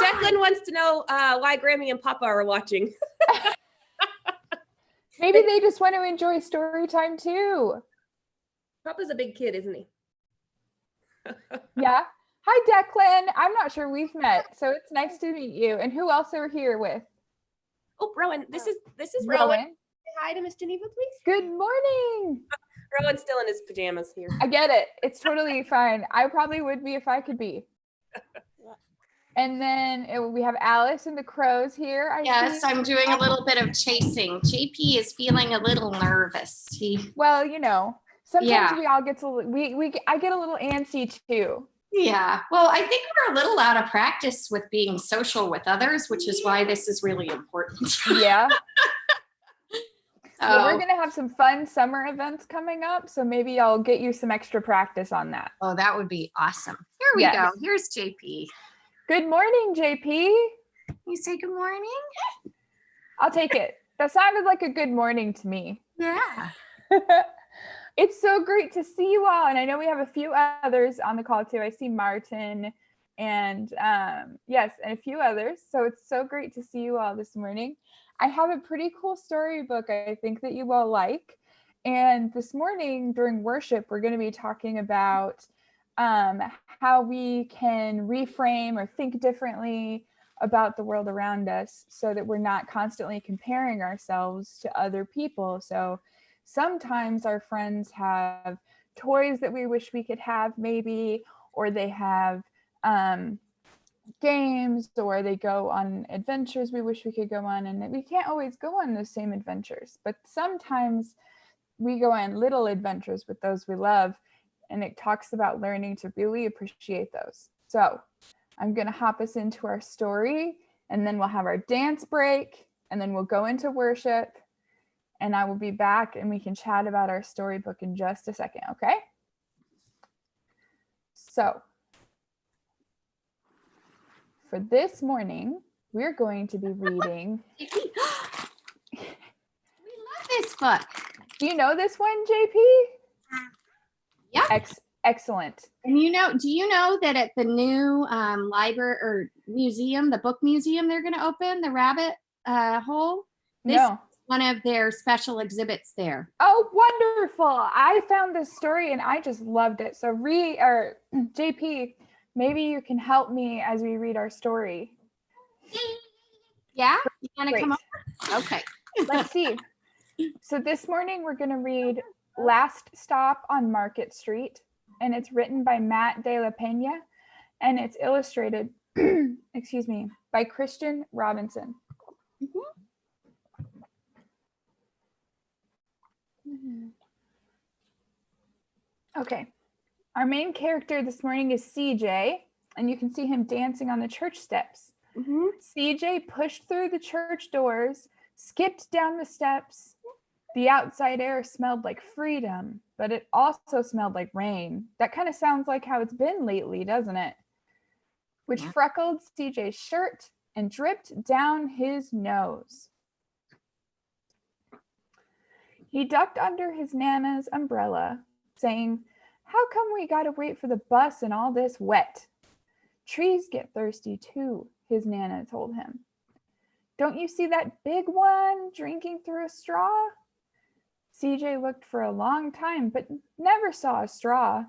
Declan wants to know why Grammy and Papa are watching. Maybe they just want to enjoy story time too. Papa's a big kid, isn't he? Yeah. Hi, Declan. I'm not sure we've met, so it's nice to meet you. And who else are we here with? Oh, Rowan. This is Rowan. Rowan. Say hi to Miss Geneva, please. Good morning. Rowan's still in his pajamas here. I get it. It's totally fine. I probably would be if I could be. And then we have Alice and the crows here. Yes, I'm doing a little bit of chasing. JP is feeling a little nervous. Well, you know, sometimes we all get I get a little antsy too. Yeah. Well, I think we're a little out of practice with being social with others, which is why this is really important. Yeah. Well, we're going to have some fun summer events coming up, so maybe I'll get you some extra practice on that. Oh, that would be awesome. Here we go. Here's JP. Good morning, JP. You say good morning? I'll take it. That sounded like a good morning to me. Yeah. It's so great to see you all. And I know we have a few others on the call too. I see Martin and and a few others. So it's so great to see you all this morning. I have a pretty cool storybook I think that you will like. And this morning during worship, we're going to be talking about how we can reframe or think differently about the world around us so that we're not constantly comparing ourselves to other people. So sometimes our friends have toys that we wish we could have maybe, or they have games, or they go on adventures we wish we could go on, and we can't always go on those same adventures, but sometimes we go on little adventures with those we love, and it talks about learning to really appreciate those. So I'm going to hop us into our story, and then we'll have our dance break, and then we'll go into worship, and I will be back and we can chat about our storybook in just a second, okay? So for this morning, we're going to be reading. We love this book. Do you know this one, JP? Yeah. Excellent. And do you know that at the new library or museum, the book museum they're going to open, the rabbit hole? No. One of their special exhibits there. Oh, wonderful. I found this story and I just loved it. So JP, maybe you can help me as we read our story. Yeah? You want to Great. come over? Okay. Let's see. So this morning we're going to read Last Stop on Market Street, and it's written by Matt De La Pena, and it's illustrated, by Christian Robinson. Okay, our main character this morning is CJ, and you can see him dancing on the church steps. CJ pushed through the church doors, skipped down the steps. The outside air smelled like freedom, but it also smelled like rain. That kind of sounds like how it's been lately, doesn't it? Which freckled CJ's shirt and dripped down his nose. He ducked under his Nana's umbrella, saying, "How come we gotta wait for the bus and all this wet?" "Trees get thirsty too," his Nana told him. "Don't you see that big one drinking through a straw?" CJ looked for a long time, but never saw a straw.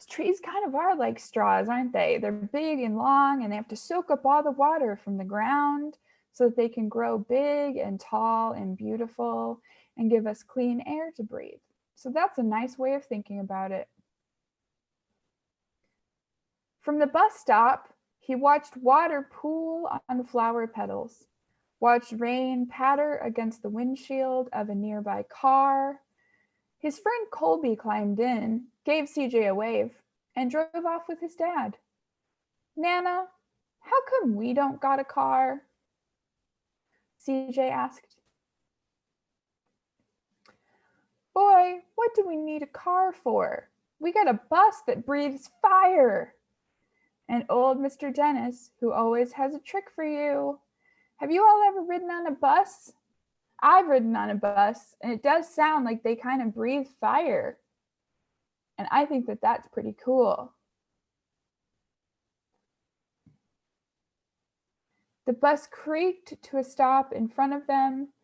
Trees kind of are like straws, aren't they? They're big and long, and they have to soak up all the water from the ground so that they can grow big and tall and beautiful and give us clean air to breathe. So that's a nice way of thinking about it. From the bus stop, he watched water pool on the flower petals, watched rain patter against the windshield of a nearby car. His friend Colby climbed in, gave CJ a wave, and drove off with his dad. "Nana, how come we don't got a car?" CJ asked. "Boy, what do we need a car for? We got a bus that breathes fire." And old Mr. Dennis, who always has a trick for you. Have you all ever ridden on a bus? I've ridden on a bus, and it does sound like they kind of breathe fire. And I think that that's pretty cool. The bus creaked to a stop in front of them.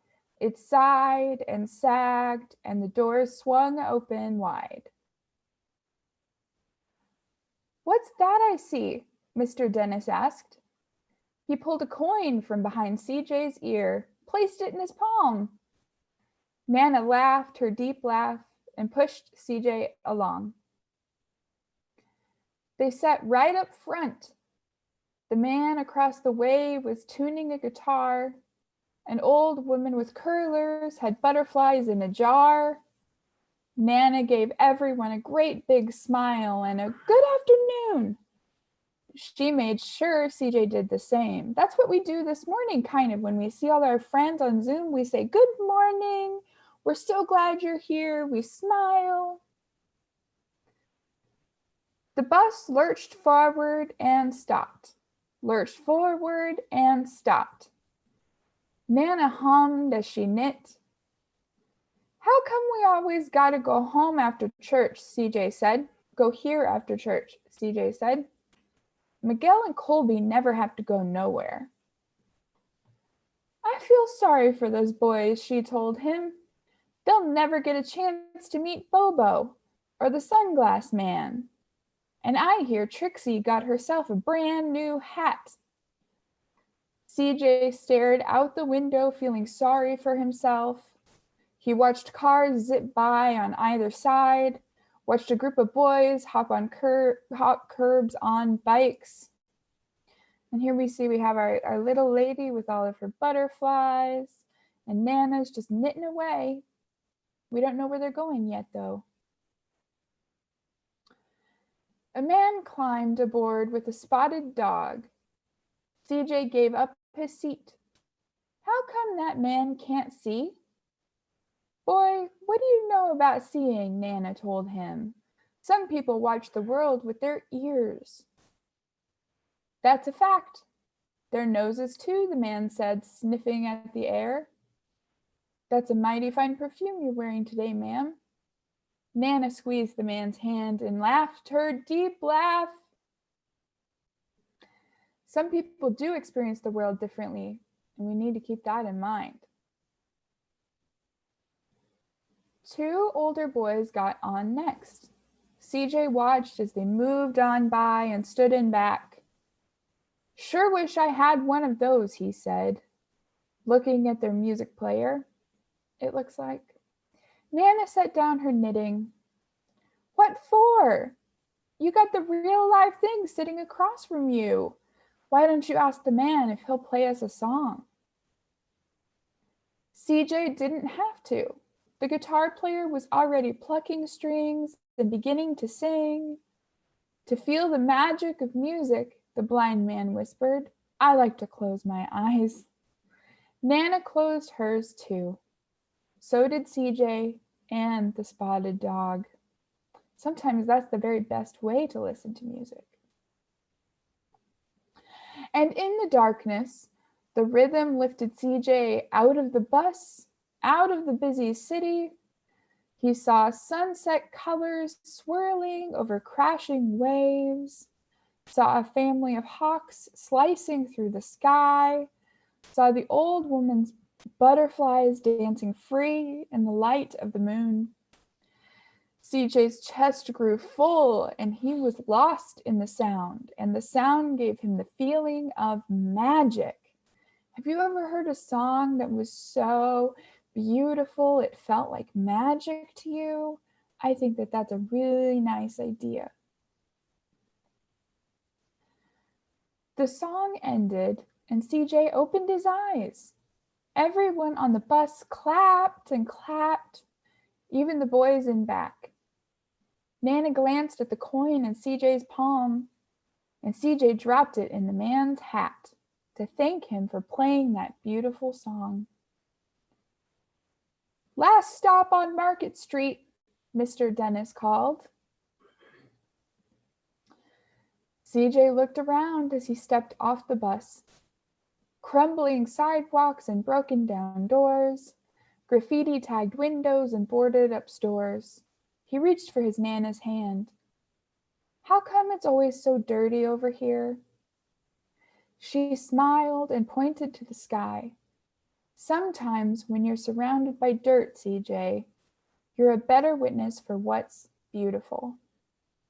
It sighed and sagged, and the doors swung open wide. "What's that I see?" Mr. Dennis asked. He pulled a coin from behind CJ's ear, placed it in his palm. Nana laughed her deep laugh and pushed CJ along. They sat right up front. The man across the way was tuning a guitar. An old woman with curlers had butterflies in a jar. Nana gave everyone a great big smile and a good afternoon. She made sure CJ did the same. That's what we do this morning, kind of. When we see all our friends on Zoom, we say, "Good morning. We're so glad you're here." We smile. The bus lurched forward and stopped. Lurched forward and stopped. Nana hummed as she knit. "How come we always gotta go home after church?" CJ said. "Go here after church," CJ said. "Miguel and Colby never have to go nowhere." "I feel sorry for those boys," she told him. "They'll never get a chance to meet Bobo or the sunglass man. And I hear Trixie got herself a brand new hat." CJ stared out the window, feeling sorry for himself. He watched cars zip by on either side, watched a group of boys hop curbs on bikes. And here we have our little lady with all of her butterflies, and Nana's just knitting away. We don't know where they're going yet, though. A man climbed aboard with a spotted dog. CJ gave up his seat. "How come that man can't see?" "Boy, what do you know about seeing?" Nana told him. "Some people watch the world with their ears." "That's a fact. Their noses too," the man said, sniffing at the air. "That's a mighty fine perfume you're wearing today, ma'am." Nana squeezed the man's hand and laughed her deep laugh. Some people do experience the world differently, and we need to keep that in mind. Two older boys got on next. CJ watched as they moved on by and stood in back. "Sure wish I had one of those," he said, looking at their music player, it looks like. Nana set down her knitting. "What for? You got the real live thing sitting across from you. Why don't you ask the man if he'll play us a song?" CJ didn't have to. The guitar player was already plucking strings and beginning to sing. "To feel the magic of music," the blind man whispered, "I like to close my eyes." Nana closed hers too. So did CJ and the spotted dog. Sometimes that's the very best way to listen to music. And in the darkness, the rhythm lifted CJ out of the bus, out of the busy city. He saw sunset colors swirling over crashing waves, saw a family of hawks slicing through the sky, saw the old woman's butterflies dancing free in the light of the moon. CJ's chest grew full and he was lost in the sound, and the sound gave him the feeling of magic. Have you ever heard a song that was so beautiful it felt like magic to you? I think that that's a really nice idea. The song ended and CJ opened his eyes. Everyone on the bus clapped and clapped, even the boys in back. Nana glanced at the coin in CJ's palm, and CJ dropped it in the man's hat to thank him for playing that beautiful song. "Last stop on Market Street," Mr. Dennis called. CJ looked around as he stepped off the bus. Crumbling sidewalks and broken down doors, graffiti-tagged windows and boarded-up stores. He reached for his Nana's hand. "How come it's always so dirty over here?" She smiled and pointed to the sky. Sometimes when you're surrounded by dirt, CJ, you're a better witness for what's beautiful.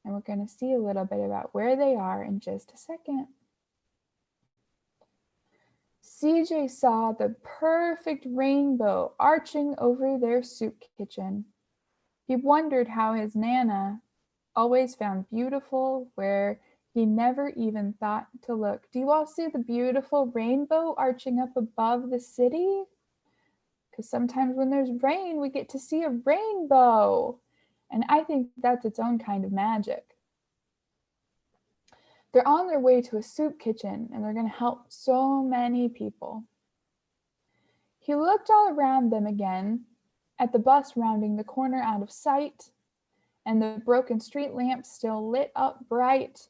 And we're going to see a little bit about where they are in just a second. CJ saw the perfect rainbow arching over their soup kitchen. He wondered how his Nana always found beautiful where he never even thought to look. Do you all see the beautiful rainbow arching up above the city? Because sometimes when there's rain, we get to see a rainbow. And I think that's its own kind of magic. They're on their way to a soup kitchen and they're going to help so many people. He looked all around them again at the bus rounding the corner out of sight, and the broken street lamps still lit up bright,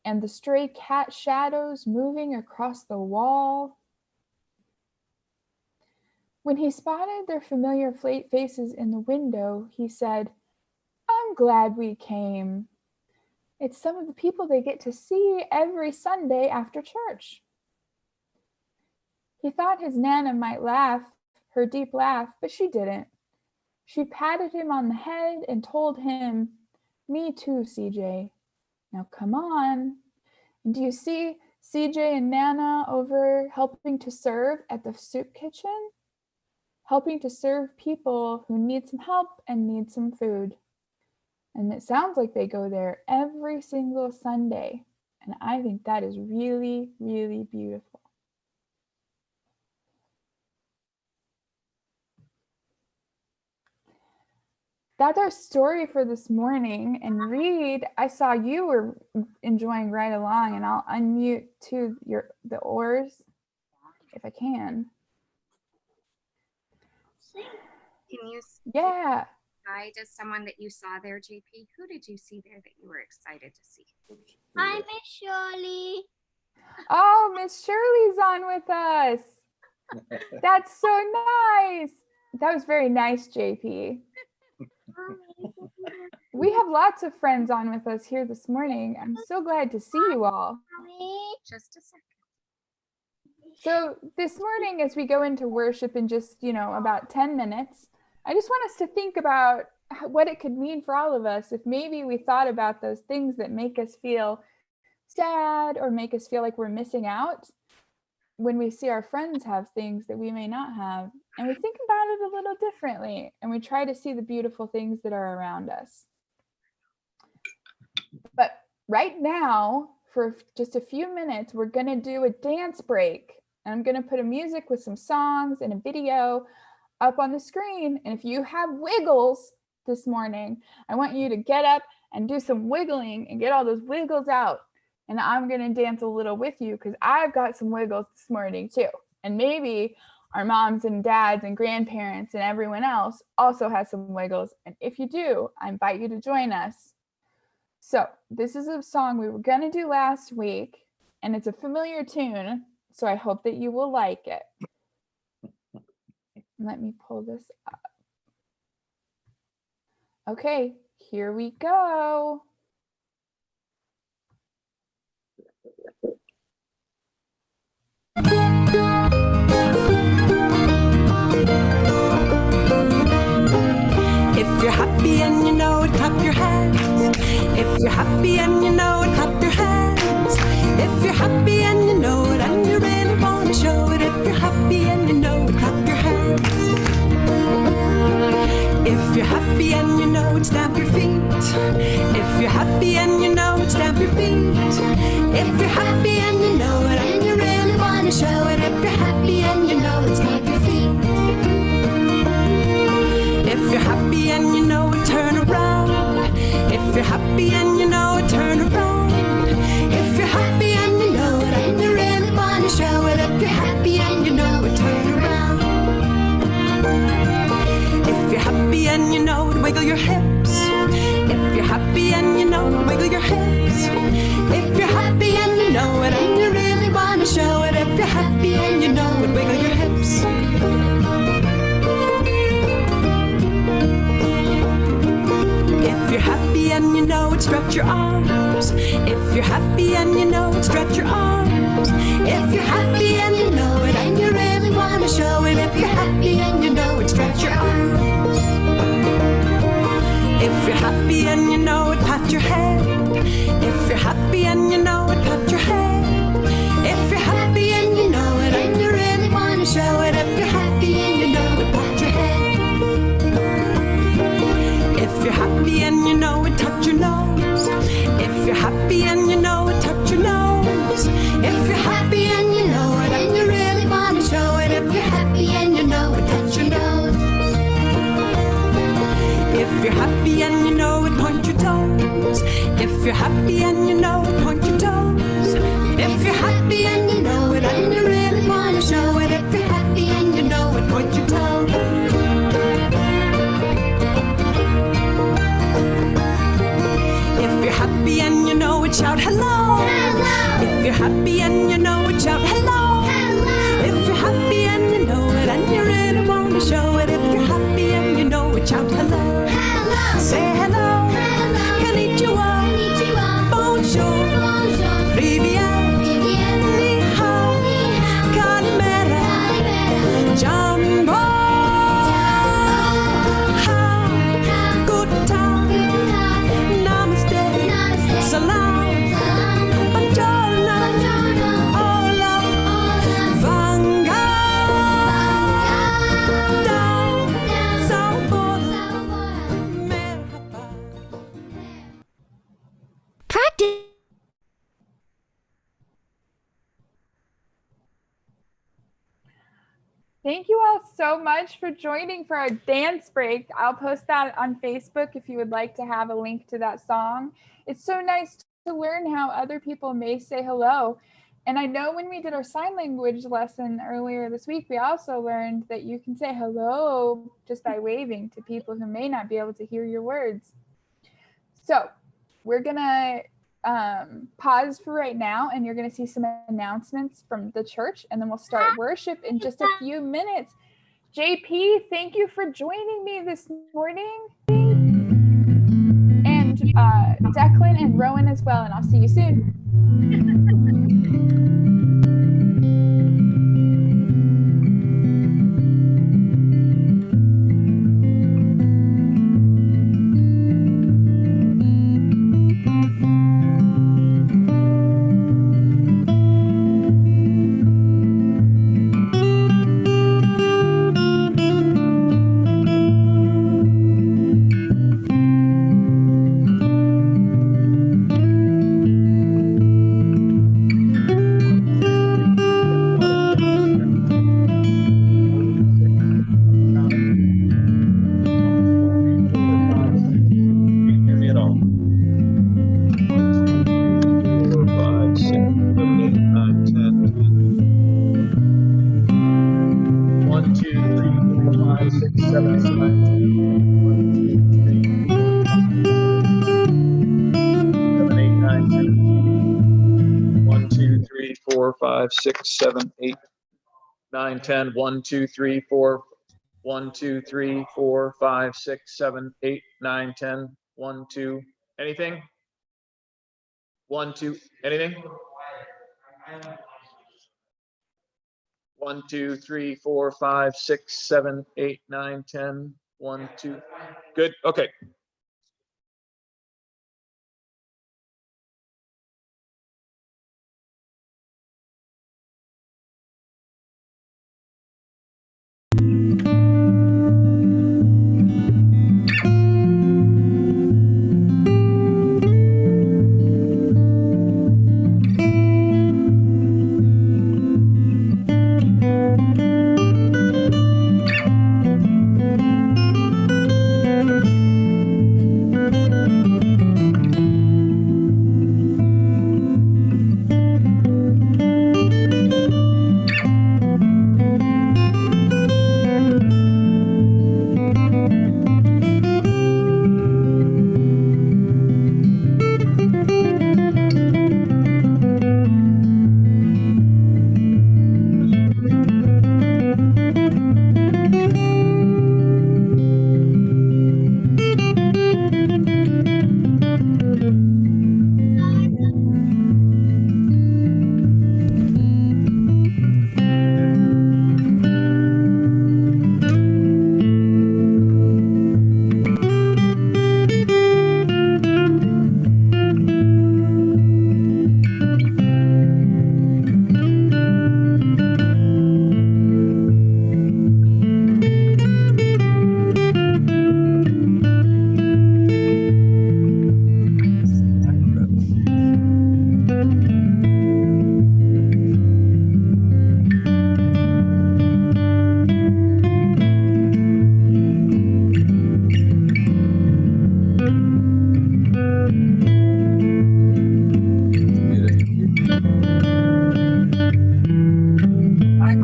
and the stray cat shadows moving across the wall. When he spotted their familiar faces in the window, he said, "I'm glad we came. It's some of the people they get to see every Sunday after church." He thought his Nana might laugh, her deep laugh, but she didn't. She patted him on the head and told him, "Me too, CJ. Now come on." And do you see CJ and Nana over helping to serve at the soup kitchen? Helping to serve people who need some help and need some food. And it sounds like they go there every single Sunday. And I think that is really, really beautiful. That's our story for this morning. And Reed, I saw you were enjoying right along, and I'll unmute to the oars if I can. Can you Yeah. hi to someone that you saw there, JP? Who did you see there that you were excited to see? Hi, Miss Shirley. Oh, Miss Shirley's on with us. That's so nice. That was very nice, JP. We have lots of friends on with us here this morning. I'm so glad to see you all. Just a second. So this morning, as we go into worship in just, about 10 minutes, I just want us to think about what it could mean for all of us if maybe we thought about those things that make us feel sad or make us feel like we're missing out when we see our friends have things that we may not have. And we think about it a little differently, and we try to see the beautiful things that are around us. But right now, for just a few minutes, we're going to do a dance break. And I'm going to put a music with some songs and a video up on the screen. And if you have wiggles this morning, I want you to get up and do some wiggling and get all those wiggles out. And I'm going to dance a little with you because I've got some wiggles this morning too. And maybe our moms and dads and grandparents and everyone else also has some wiggles. And if you do, I invite you to join us. So this is a song we were going to do last week, and it's a familiar tune. So I hope that you will like it. Let me pull this up. Okay, here we go. If you're happy and you know it, clap your hands. If you're happy and you know it, clap your hands. If you're happy and you know it, and you really want to show it. If you're happy and you know it, clap your hands. If you're happy and you know it, stamp your feet. If you're happy and you know it, stamp your feet. If you're happy and you know it, and you really want to show it. If you're happy and you know it, stamp your feet. If you're happy and you know it, turn around. If you're happy and you know it, turn around. If you're happy and you know it, and you really want to show it. If you're happy and you know it, turn around. If you're happy and you know it, wiggle your hips. If you're happy and you know it, wiggle your hips. If you're happy and you know it, and you really want to show it. If you're happy and you know it, wiggle your hips. If you're happy and you know it, stretch your arms. If you're happy and you know it, stretch your arms. happy and you know it, stretch your arms. If you're happy and you know it, pat your head. If you're happy and you know it, pat your head. If you're happy and you know it, and you really want to show it. If you're happy and you know it, pat your head. If you're happy and you know it, touch your nose. If you're happy and you know it, touch your nose. If you're happy and you know it, and you really want to show it. If you're happy and you know it, touch your nose. If you're happy and you know it, point your toes. If you're happy and you know it, point your toes. If you're happy and you know it, and you really want to show it. If you're happy and you know it, point your toes. If you're happy and you know it, shout hello. If you're happy and you know it, shout hello. If you're happy and you know it, and you really want to show it. If you're happy and you know it, shout hello. Say hello. Konnichiwa. Bonjour. Riviere. Ni hao. Kalimera. Jumbo. Ha. Good time. Namaste. Salam. Buongiorno. Hola. Vanga. Down. Sabor. Merhaba. Practice. Thank you all so much for joining for our dance break. I'll post that on Facebook if you would like to have a link to that song. It's so nice to learn how other people may say hello. And I know when we did our sign language lesson earlier this week, we also learned that you can say hello just by waving to people who may not be able to hear your words. So we're gonna pause for right now, and you're going to see some announcements from the church, and then we'll start worship in just a few minutes. JP, thank you for joining me this morning. And Declan and Rowan as well, and I'll see you soon. Six, seven, eight, 9, 10. 1, 2, 3, 4. 1, 2, 3, 4, 5, 6, 7, 8, 9, 10. 1, 2. Anything? 1, 2. Anything? 1, 2, 3, 4, 5, 6, 7, 8, 9, 10. 1, 2. Good. Okay.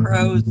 crows.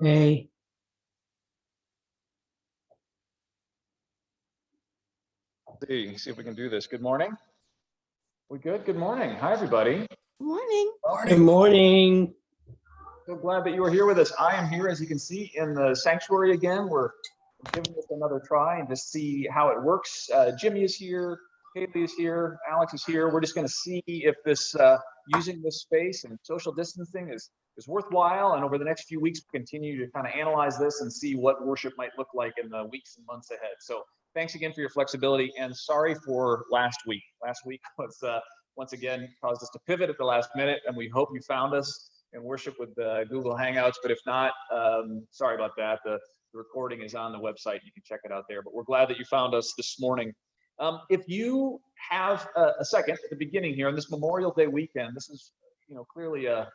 Hey, See if we can do this. Good morning. We good? Good morning. Hi, everybody. Morning. good morning. So glad that you are here with us. I am here, as you can see, in the sanctuary again. We're giving this another try and just see how it works. Jimmy is here, Haley is here, Alex is here. We're just going to see if this using this space and social distancing is worthwhile. And over the next few weeks, we'll continue to kind of analyze this and see what worship might look like in the weeks and months ahead. So thanks again for your flexibility, and sorry for last week. Last week was once again caused us to pivot at the last minute, and we hope you found us in worship with Google Hangouts. But if not, sorry about that. The recording is on the website. You can check it out there. But we're glad that you found us this morning. If you have a second at the beginning here on this Memorial Day weekend, this is clearly a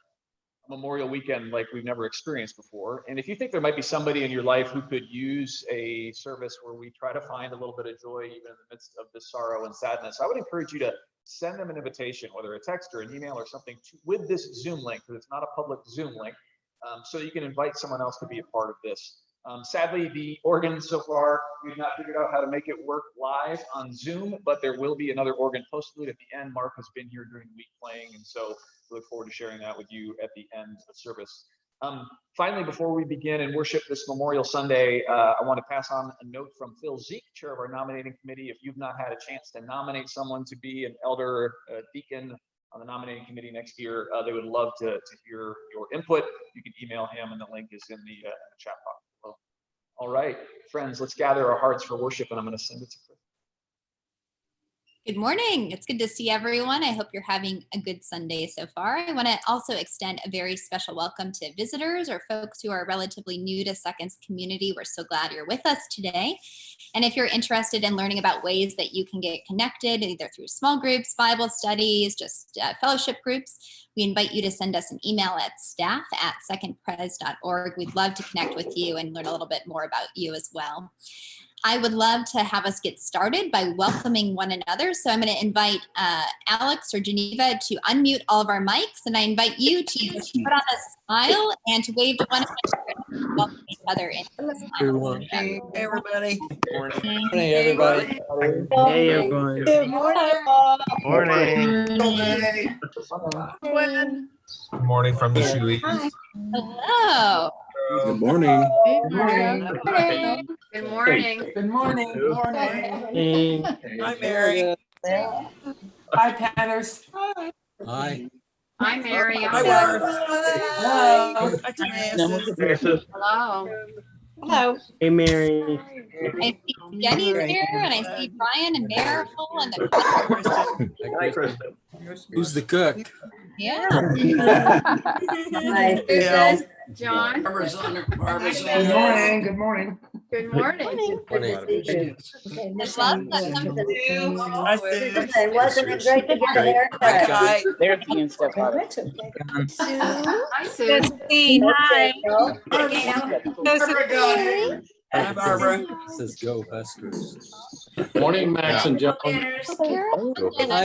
Memorial weekend like we've never experienced before. And if you think there might be somebody in your life who could use a service where we try to find a little bit of joy even in the midst of this sorrow and sadness, I would encourage you to send them an invitation, whether a text or an email or something, with this Zoom link, because it's not a public Zoom link, so you can invite someone else to be a part of this. Sadly, the organ so far, we've not figured out how to make it work live on Zoom, but there will be another organ postlude at the end. Mark has been here during the week playing, and so we look forward to sharing that with you at the end of the service. Finally, before we begin and worship this Memorial Sunday, I want to pass on a note from Phil Zeke, chair of our nominating committee. If you've not had a chance to nominate someone to be an elder or a deacon on the nominating committee next year, they would love to hear your input. You can email him, and the link is in the chat box below. All right, friends, let's gather our hearts for worship, and I'm going to send it to Chris. Good morning. It's good to see everyone. I hope you're having a good Sunday so far. I want to also extend a very special welcome to visitors or folks who are relatively new to Seconds community. We're so glad you're with us today. And if you're interested in learning about ways that you can get connected, either through small groups, Bible studies, just fellowship groups, we invite you to send us an email at staff@secondpres.org. We'd love to connect with you and learn a little bit more about you as well. I would love to have us get started by welcoming one another. So I'm going to invite Alex or Geneva to unmute all of our mics. And I invite you to put on a smile and to wave to one another, welcome each other. Everyone. Hey, everybody. Good morning. Hey, everybody. Hey, everyone. Good morning. Morning. Good morning from the Shui. Hello. Good morning. Good morning. Good morning. Good morning. Good morning. Hey. Hi, Mary. Hi, Patters. Hi. Hi, Mary. Hi, I'm Worth. Hello. Hi, Teresa. Hello. Hello. Hey, Mary. I see Jenny's here, and I see Brian and Meryl and the Hi, Kristen. Who's the cook? yeah. Hi, Susan, John. Good morning. Good morning. Good morning. There's lots of them. Wasn't it great to get a haircut? Hi. They're being stuff out of it. Hi, Susan. Hi. Hi, Barbara. Says go Huskers. Morning, Max and John. Hi,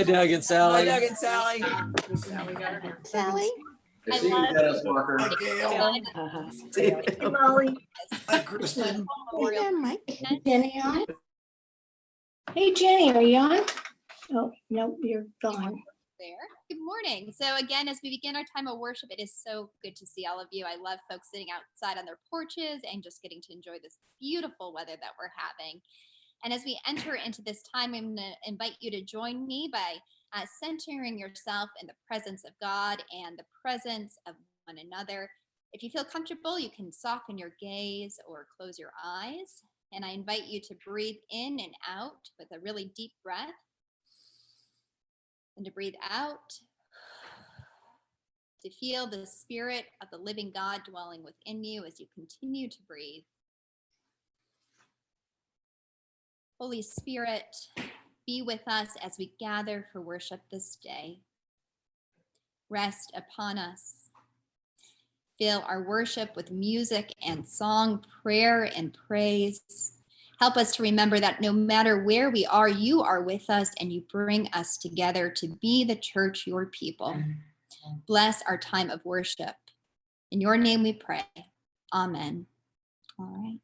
Doug and Sally. Hi, Doug and Sally. Sally. I love Dennis Walker. Molly. Hi, Kristen. Hey there, Mike. Jenny on? Hey, Jenny, are you on? Oh, no, you're gone. There. Good morning. So again, as we begin our time of worship, it is so good to see all of you. I love folks sitting outside on their porches and just getting to enjoy this beautiful weather that we're having. And as we enter into this time, I'm going to invite you to join me by centering yourself in the presence of God and the presence of one another. If you feel comfortable, you can soften your gaze or close your eyes. And I invite you to breathe in and out with a really deep breath. And to breathe out, to feel the Spirit of the living God dwelling within you as you continue to breathe. Holy Spirit, be with us as we gather for worship this day. Rest upon us. Fill our worship with music and song, prayer and praise. Help us to remember that no matter where we are, you are with us and you bring us together to be the church, your people. Bless our time of worship. In your name we pray. Amen. All right.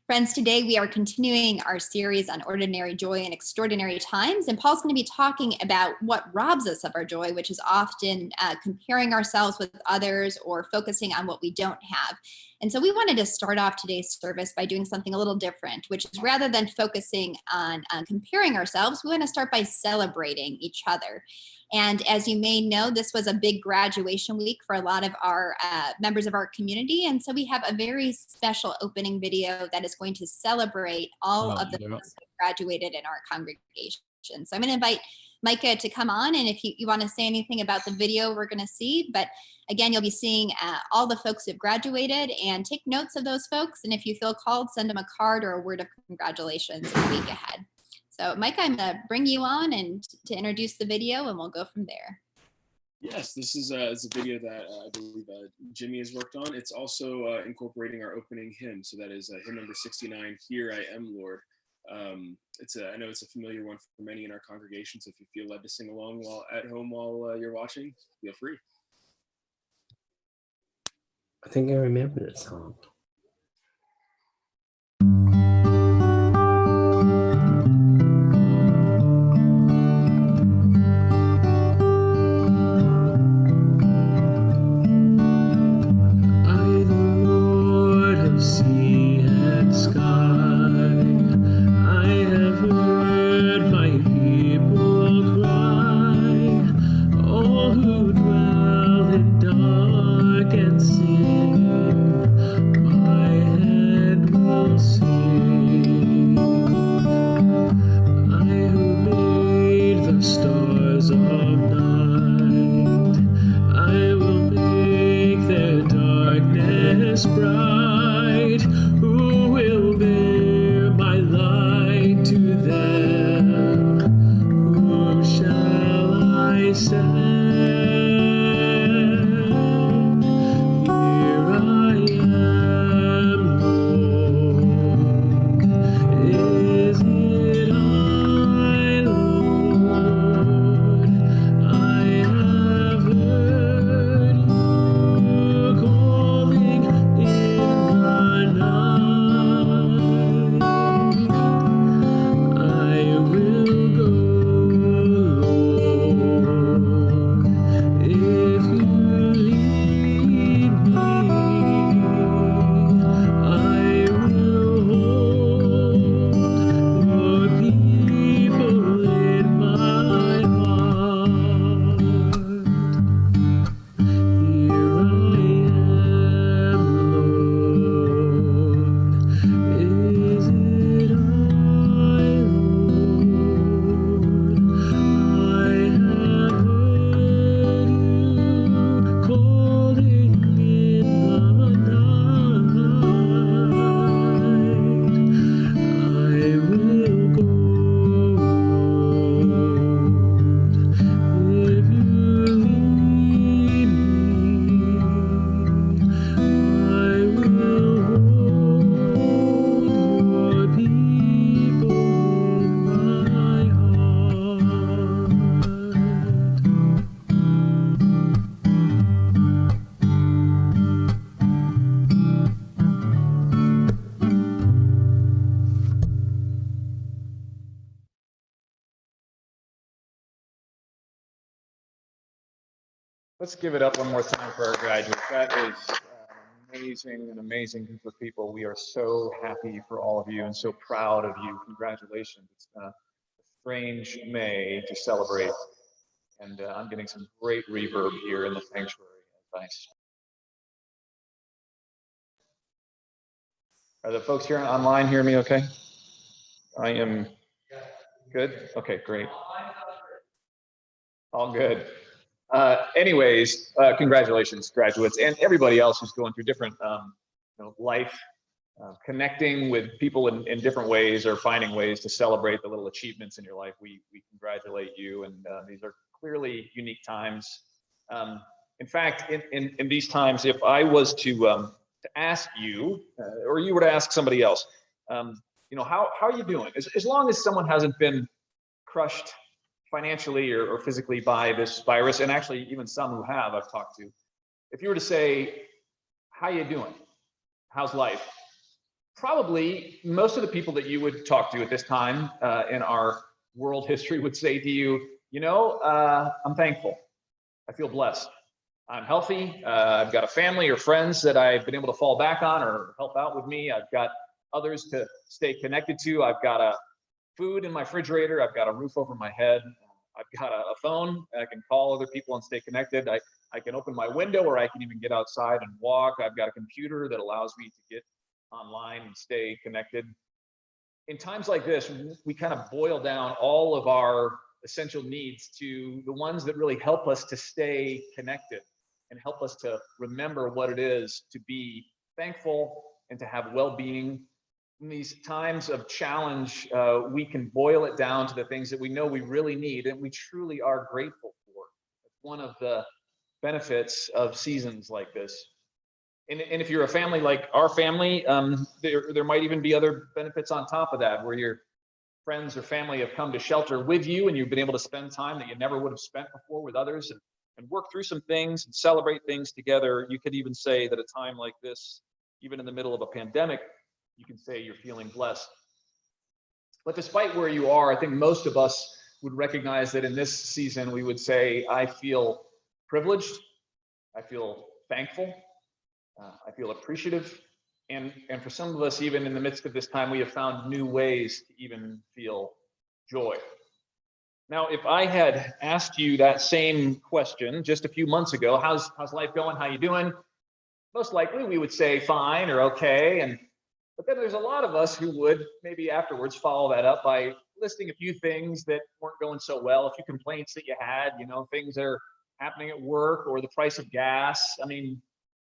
Friends, today we are continuing our series on ordinary joy and extraordinary times, and Paul's going to be talking about what robs us of our joy, which is often comparing ourselves with others or focusing on what we don't have. And so we wanted to start off today's service by doing something a little different, which is rather than focusing on comparing ourselves, we want to start by celebrating each other. And as you may know, this was a big graduation week for a lot of our members of our community. And so we have a very special opening video that is going to celebrate all of the folks who graduated in our congregation. So I'm going to invite Micah to come on, and if you want to say anything about the video we're going to see. But again, you'll be seeing all the folks who've graduated, and take notes of those folks. And if you feel called, send them a card or a word of congratulations a week ahead. So Micah, I'm going to bring you on and to introduce the video, and we'll go from there. Yes, this is a video that I believe Jimmy has worked on. It's also incorporating our opening hymn. So that is hymn number 69, Here I Am, Lord. I know it's a familiar one for many in our congregation, so if you feel led to sing along while at home while you're watching, feel free. I think I remember that song. I, the Lord of sea and sky, I have heard my people cry, all who dwell in dark and sin, my head will sing. I who made the stars of night, I will make their darkness bright. Who will bear my light to them? Whom shall I send? Here I am, Lord. Is it I, Lord? I have heard you calling in the night. I will go, Lord, if you lead me. I will hold your people in my heart. Here I am, Lord. Is it I, Lord? I have heard you calling in the night. I will go, Lord, if you lead me. I will hold your people in my heart. Let's give it up one more time for our graduates. That is an amazing group of people. We are so happy for all of you and so proud of you. Congratulations. It's been a strange May to celebrate. And I'm getting some great reverb here in the sanctuary. Thanks. Are the folks here online hearing me okay? I am good. Okay, great. All good. Anyways, congratulations, graduates, and everybody else who's going through different life, connecting with people in different ways or finding ways to celebrate the little achievements in your life. We congratulate you, and these are clearly unique times. In fact, in these times, if I was to ask you, or you were to ask somebody else, how are you doing? As long as someone hasn't been crushed financially or physically by this virus, and actually even some who have, I've talked to, if you were to say, how you doing? How's life? Probably most of the people that you would talk to at this time in our world history would say to you, I'm thankful. I feel blessed. I'm healthy. I've got a family or friends that I've been able to fall back on or help out with me. I've got others to stay connected to. I've got food in my refrigerator. I've got a roof over my head. I've got a phone. I can call other people and stay connected. I can open my window, or I can even get outside and walk. I've got a computer that allows me to get online and stay connected. In times like this, we kind of boil down all of our essential needs to the ones that really help us to stay connected and help us to remember what it is to be thankful and to have well-being. In these times of challenge, we can boil it down to the things that we know we really need and we truly are grateful for. It's one of the benefits of seasons like this. And if you're a family like our family, there might even be other benefits on top of that, where your friends or family have come to shelter with you and you've been able to spend time that you never would have spent before with others and work through some things and celebrate things together. You could even say that a time like this, even in the middle of a pandemic, you can say you're feeling blessed. But despite where you are, I think most of us would recognize that in this season, we would say, I feel privileged, I feel thankful, I feel appreciative. And for some of us, even in the midst of this time, we have found new ways to even feel joy. Now, if I had asked you that same question just a few months ago, how's life going? How you doing? Most likely we would say fine or okay. But then there's a lot of us who would maybe afterwards follow that up by listing a few things that weren't going so well, a few complaints that you had, things that are happening at work or the price of gas. I mean,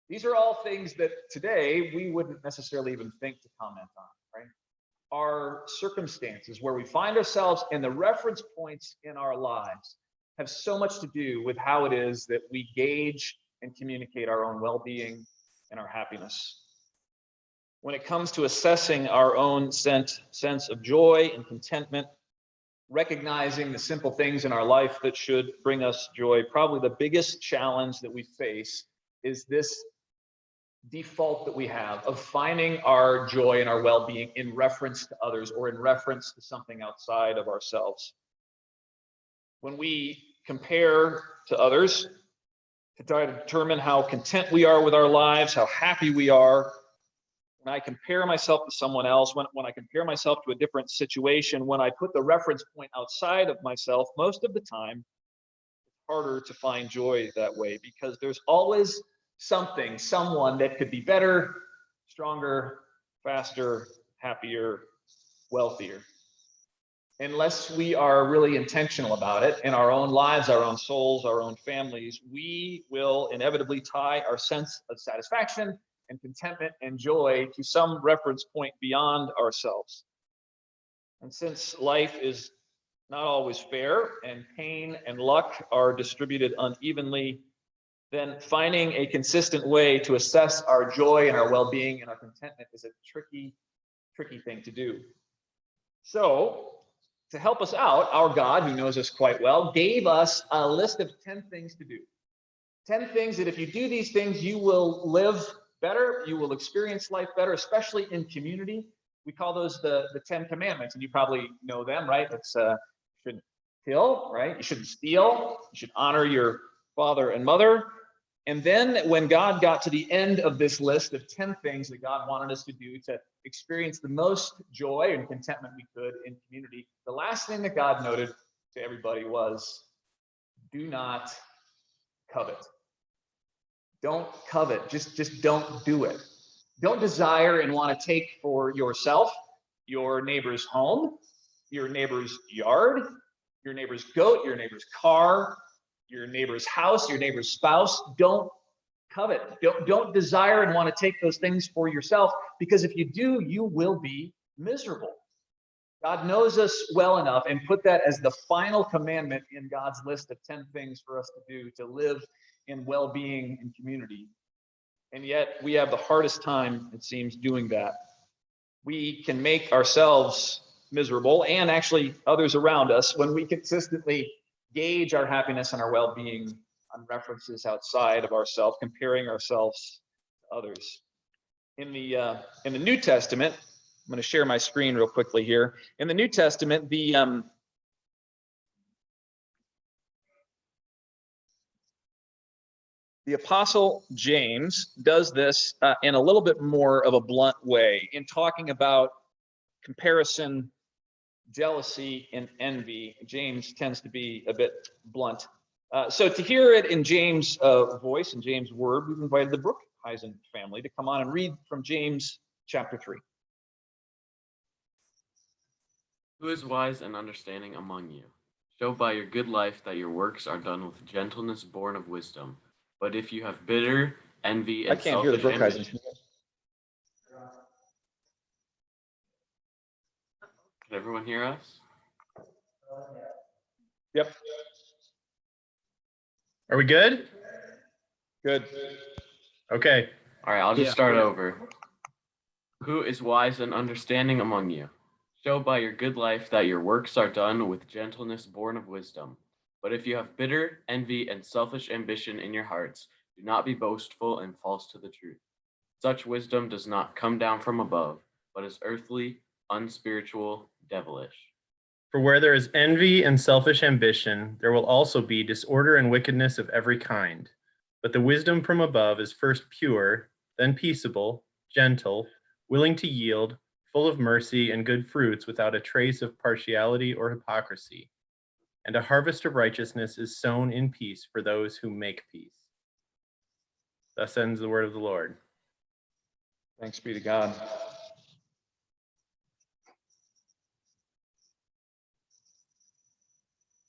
these are all things that today we wouldn't necessarily even think to comment on, right? Our circumstances, where we find ourselves, and the reference points in our lives have so much to do with how it is that we gauge and communicate our own well-being and our happiness. When it comes to assessing our own sense of joy and contentment, recognizing the simple things in our life that should bring us joy, probably the biggest challenge that we face is this default that we have of finding our joy and our well-being in reference to others or in reference to something outside of ourselves. When we compare to others to try to determine how content we are with our lives, how happy we are, when I compare myself to someone else, when I compare myself to a different situation, when I put the reference point outside of myself, most of the time, it's harder to find joy that way because there's always someone that could be better, stronger, faster, happier, wealthier. Unless we are really intentional about it in our own lives, our own souls, our own families, we will inevitably tie our sense of satisfaction and contentment and joy to some reference point beyond ourselves. And since life is not always fair and pain and luck are distributed unevenly, then finding a consistent way to assess our joy and our well-being and our contentment is a tricky thing to do. So, to help us out, our God, who knows us quite well, gave us a list of 10 things to do. 10 things that if you do these things, you will live better, you will experience life better, especially in community. We call those the 10 commandments, and you probably know them, right? It's you shouldn't kill, right? You shouldn't steal. You should honor your father and mother. And then when God got to the end of this list of 10 things that God wanted us to do to experience the most joy and contentment we could in community, the last thing that God noted to everybody was, do not covet. Don't covet. Just don't do it. Don't desire and want to take for yourself your neighbor's home, your neighbor's yard, your neighbor's goat, your neighbor's car, your neighbor's house, your neighbor's spouse. Don't covet. Don't desire and want to take those things for yourself, because if you do, you will be miserable. God knows us well enough and put that as the final commandment in God's list of 10 things for us to do to live in well-being and community. And yet we have the hardest time, it seems, doing that. We can make ourselves miserable and actually others around us when we consistently gauge our happiness and our well-being on references outside of ourselves, comparing ourselves to others. In the New Testament, I'm going to share my screen real quickly here. In the New Testament, the Apostle James does this in a little bit more of a blunt way in talking about comparison jealousy and envy. James tends to be a bit blunt. So to hear it in James' voice and James' word, we've invited the Brookhuizen family to come on and read from James chapter 3. Who is wise and understanding among you? Show by your good life that your works are done with gentleness born of wisdom. But if you have bitter envy and I can't hear the selfish Brookhuisens. ambition, can everyone hear us? Yep. Are we good? Good. Okay. All right, I'll just start over. Who is wise and understanding among you? Show by your good life that your works are done with gentleness born of wisdom. But if you have bitter envy and selfish ambition in your hearts, do not be boastful and false to the truth. Such wisdom does not come down from above, but is earthly, unspiritual, devilish. For where there is envy and selfish ambition, there will also be disorder and wickedness of every kind. But the wisdom from above is first pure, then peaceable, gentle, willing to yield, full of mercy and good fruits, without a trace of partiality or hypocrisy. And a harvest of righteousness is sown in peace for those who make peace. Thus ends the word of the Lord. Thanks be to God.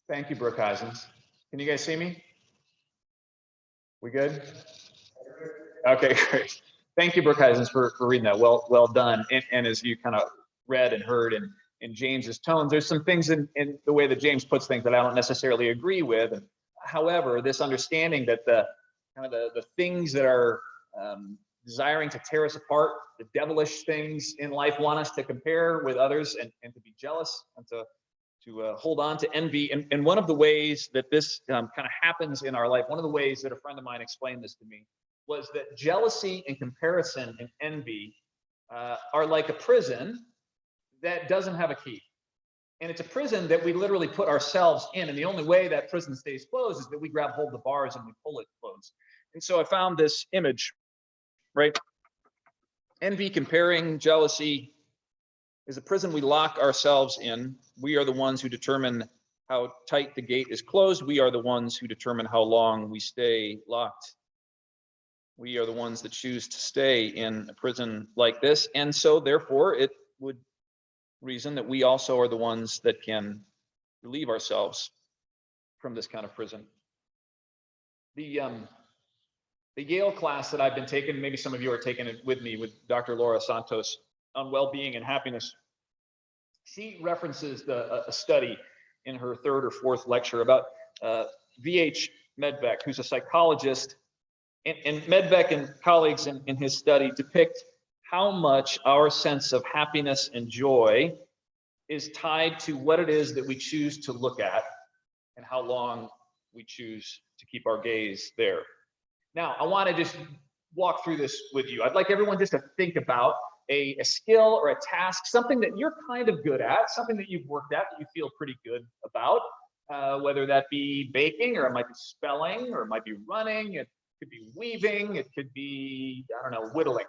Thank you, Brookhuisens. Can you guys see me? We good? Okay, great. Thank you, Brookhuisens, for reading that. Well done. And as you kind of read and heard in James's tones, there's some things in the way that James puts things that I don't necessarily agree with. However, this understanding that the things that are desiring to tear us apart, the devilish things in life want us to compare with others and to be jealous and to hold on to envy. And one of the ways that this kind of happens in our life, one of the ways that a friend of mine explained this to me, was that jealousy and comparison and envy are like a prison that doesn't have a key. And it's a prison that we literally put ourselves in. And the only way that prison stays closed is that we grab hold of the bars and we pull it closed. And so I found this image, right? Envy, comparing, jealousy is a prison we lock ourselves in. We are the ones who determine how tight the gate is closed. We are the ones who determine how long we stay locked. We are the ones that choose to stay in a prison like this. And so therefore it would reason that we also are the ones that can relieve ourselves from this kind of prison. The Yale class that I've been taking, maybe some of you are taking it with me, with Dr. Laura Santos on well-being and happiness. She references a study in her third or fourth lecture about V.H. Medbeck, who's a psychologist. And Medbeck and colleagues in his study depict how much our sense of happiness and joy is tied to what it is that we choose to look at and how long we choose to keep our gaze there. Now, I want to just walk through this with you. I'd like everyone just to think about a skill or a task, something that you're kind of good at, something that you've worked at that you feel pretty good about, whether that be baking, or it might be spelling, or it might be running, it could be weaving, it could be, I don't know, whittling.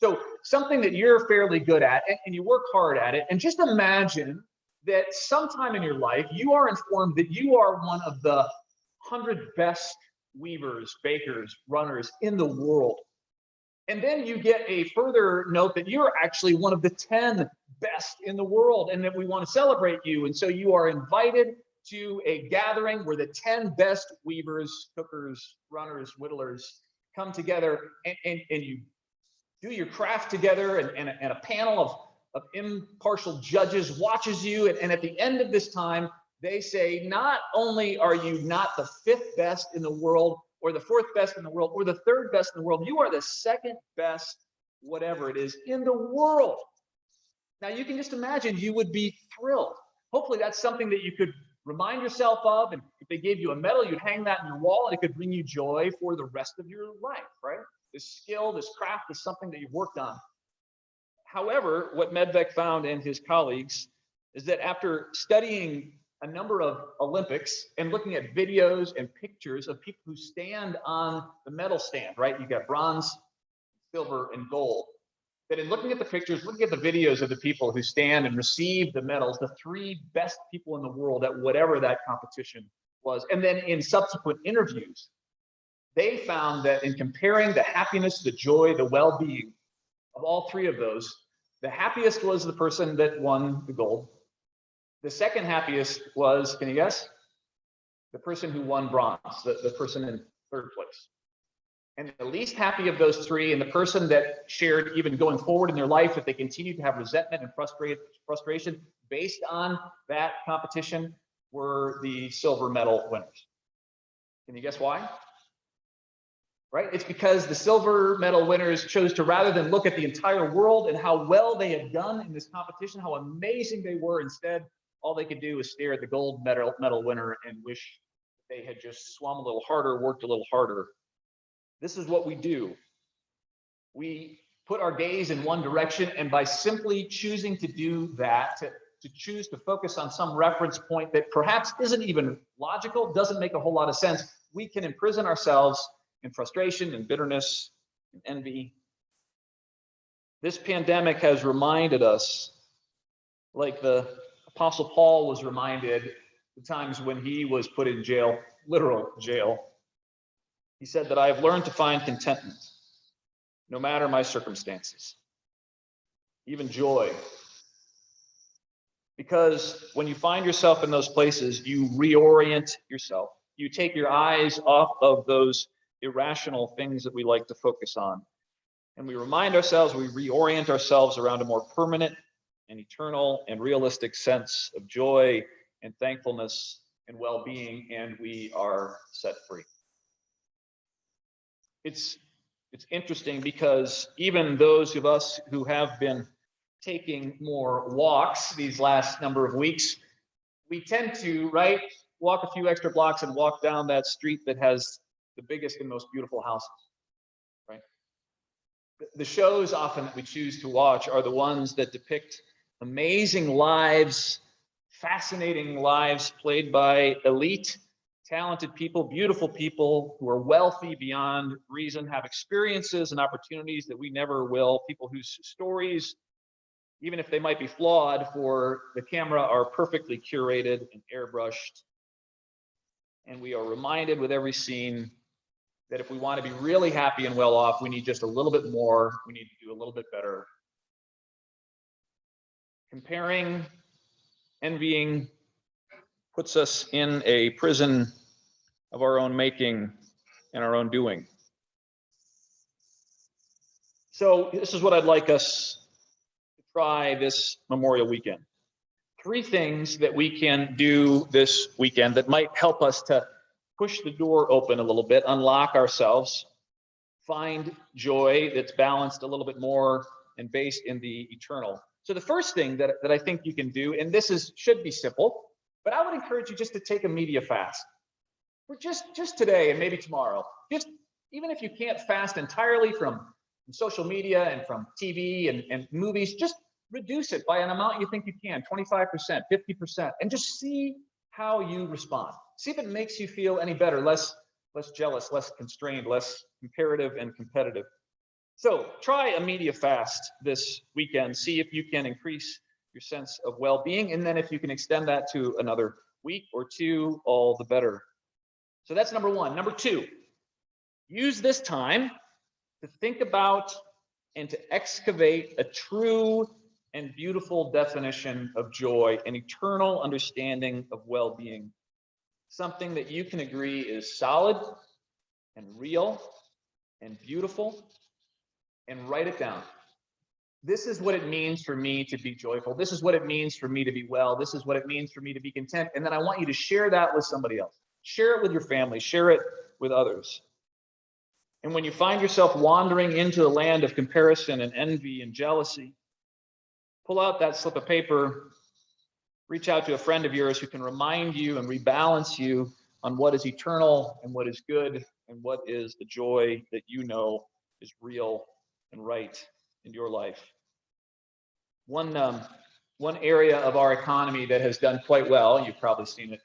So something that you're fairly good at and you work hard at it, and just imagine that sometime in your life, you are informed that you are one of the 100 best weavers, bakers, runners in the world. And then you get a further note that you're actually one of the 10 best in the world and that we want to celebrate you. And so you are invited to a gathering where the 10 best weavers, cookers, runners, whittlers come together and you do your craft together, and a panel of impartial judges watches you. And at the end of this time, they say, not only are you not the 5th best in the world, or the 4th best in the world, or the 3rd best in the world, you are the 2nd best, whatever it is, in the world. Now you can just imagine you would be thrilled. Hopefully that's something that you could remind yourself of, and if they gave you a medal, you'd hang that in your wall, and it could bring you joy for the rest of your life, right? This skill, this craft is something that you've worked on. However, what Medbeck found and his colleagues is that after studying a number of Olympics and looking at videos and pictures of people who stand on the medal stand, right? You got bronze, silver, and gold. that in looking at the pictures, looking at the videos of the people who stand and receive the medals, the 3 best people in the world at whatever that competition was, and then in subsequent interviews, they found that in comparing the happiness, the joy, the well-being of all 3 of those, the happiest was the person that won the gold. The second happiest was, can you guess? The person who won bronze, the person in 3rd place. And the least happy of those 3, and the person that shared even going forward in their life, that they continue to have resentment and frustration based on that competition, were the silver medal winners. Can you guess why? Right? It's because the silver medal winners chose to, rather than look at the entire world and how well they had done in this competition, how amazing they were, instead, all they could do was stare at the gold medal winner and wish they had just swum a little harder, worked a little harder. This is what we do. We put our gaze in one direction, and by simply choosing to do that, to choose to focus on some reference point that perhaps isn't even logical, doesn't make a whole lot of sense, we can imprison ourselves in frustration and bitterness and envy. This pandemic has reminded us, like the Apostle Paul was reminded the times when he was put in jail, literal jail. He said that I have learned to find contentment, no matter my circumstances, even joy. Because when you find yourself in those places, you reorient yourself. You take your eyes off of those irrational things that we like to focus on. And we remind ourselves, we reorient ourselves around a more permanent and eternal and realistic sense of joy and thankfulness and well-being, and we are set free. It's interesting because even those of us who have been taking more walks these last number of weeks, we tend to, right, walk a few extra blocks and walk down that street that has the biggest and most beautiful houses, right? The shows often that we choose to watch are the ones that depict amazing lives, fascinating lives played by elite, talented people, beautiful people who are wealthy beyond reason, have experiences and opportunities that we never will, people whose stories, even if they might be flawed for the camera, are perfectly curated and airbrushed. And we are reminded with every scene that if we want to be really happy and well off, we need just a little bit more. We need to do a little bit better. Comparing, envying, puts us in a prison of our own making and our own doing. So this is what I'd like us to try this Memorial Weekend. 3 things that we can do this weekend that might help us to push the door open a little bit, unlock ourselves, find joy that's balanced a little bit more and based in the eternal. So the first thing that I think you can do, and this should be simple, but I would encourage you just to take a media fast. For just today and maybe tomorrow, just even if you can't fast entirely from social media and from TV and movies, just reduce it by an amount you think you can, 25%, 50%, and just see how you respond. See if it makes you feel any better, less jealous, less constrained, less comparative and competitive. So try a media fast this weekend. See if you can increase your sense of well-being, and then if you can extend that to another week or 2, all the better. So that's number 1. Number 2, use this time to think about and to excavate a true and beautiful definition of joy, an eternal understanding of well-being, something that you can agree is solid and real and beautiful, and write it down. This is what it means for me to be joyful. This is what it means for me to be well. This is what it means for me to be content. And then I want you to share that with somebody else. Share it with your family. Share it with others. And when you find yourself wandering into the land of comparison and envy and jealousy, pull out that slip of paper, reach out to a friend of yours who can remind you and rebalance you on what is eternal and what is good and what is the joy that you know is real and right in your life. One area of our economy that has done quite well, you've probably seen it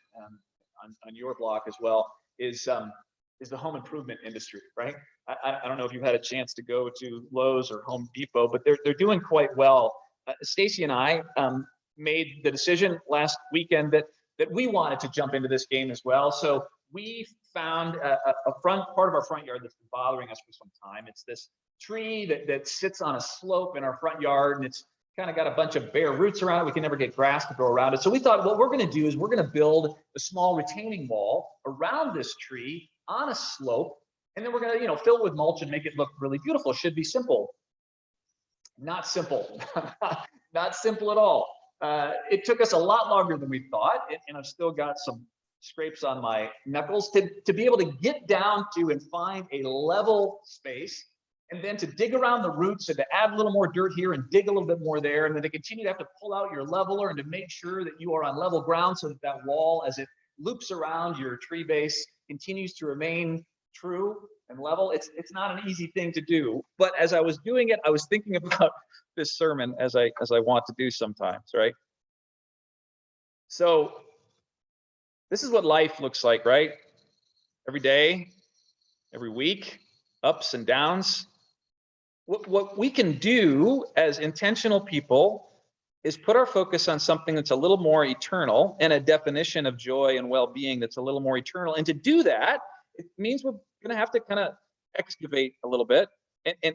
on your block as well, is the home improvement industry, right? I don't know if you've had a chance to go to Lowe's or Home Depot, but they're doing quite well. Stacy and I made the decision last weekend that we wanted to jump into this game as well. So we found a front part of our front yard that's been bothering us for some time. It's this tree that sits on a slope in our front yard, and it's kind of got a bunch of bare roots around it. We can never get grass to grow around it. So we thought what we're going to do is we're going to build a small retaining wall around this tree on a slope, and then we're going to, fill it with mulch and make it look really beautiful. It should be simple. Not simple. Not simple at all. It took us a lot longer than we thought, and I've still got some scrapes on my knuckles to be able to get down to and find a level space, and then to dig around the roots and to add a little more dirt here and dig a little bit more there, and then to continue to have to pull out your leveler and to make sure that you are on level ground so that that wall, as it loops around your tree base, continues to remain true and level. It's not an easy thing to do, but as I was doing it, I was thinking about this sermon as I want to do sometimes, right? So this is what life looks like, right? Every day, every week, ups and downs. What we can do as intentional people is put our focus on something that's a little more eternal and a definition of joy and well-being that's a little more eternal. And to do that, it means we're going to have to kind of excavate a little bit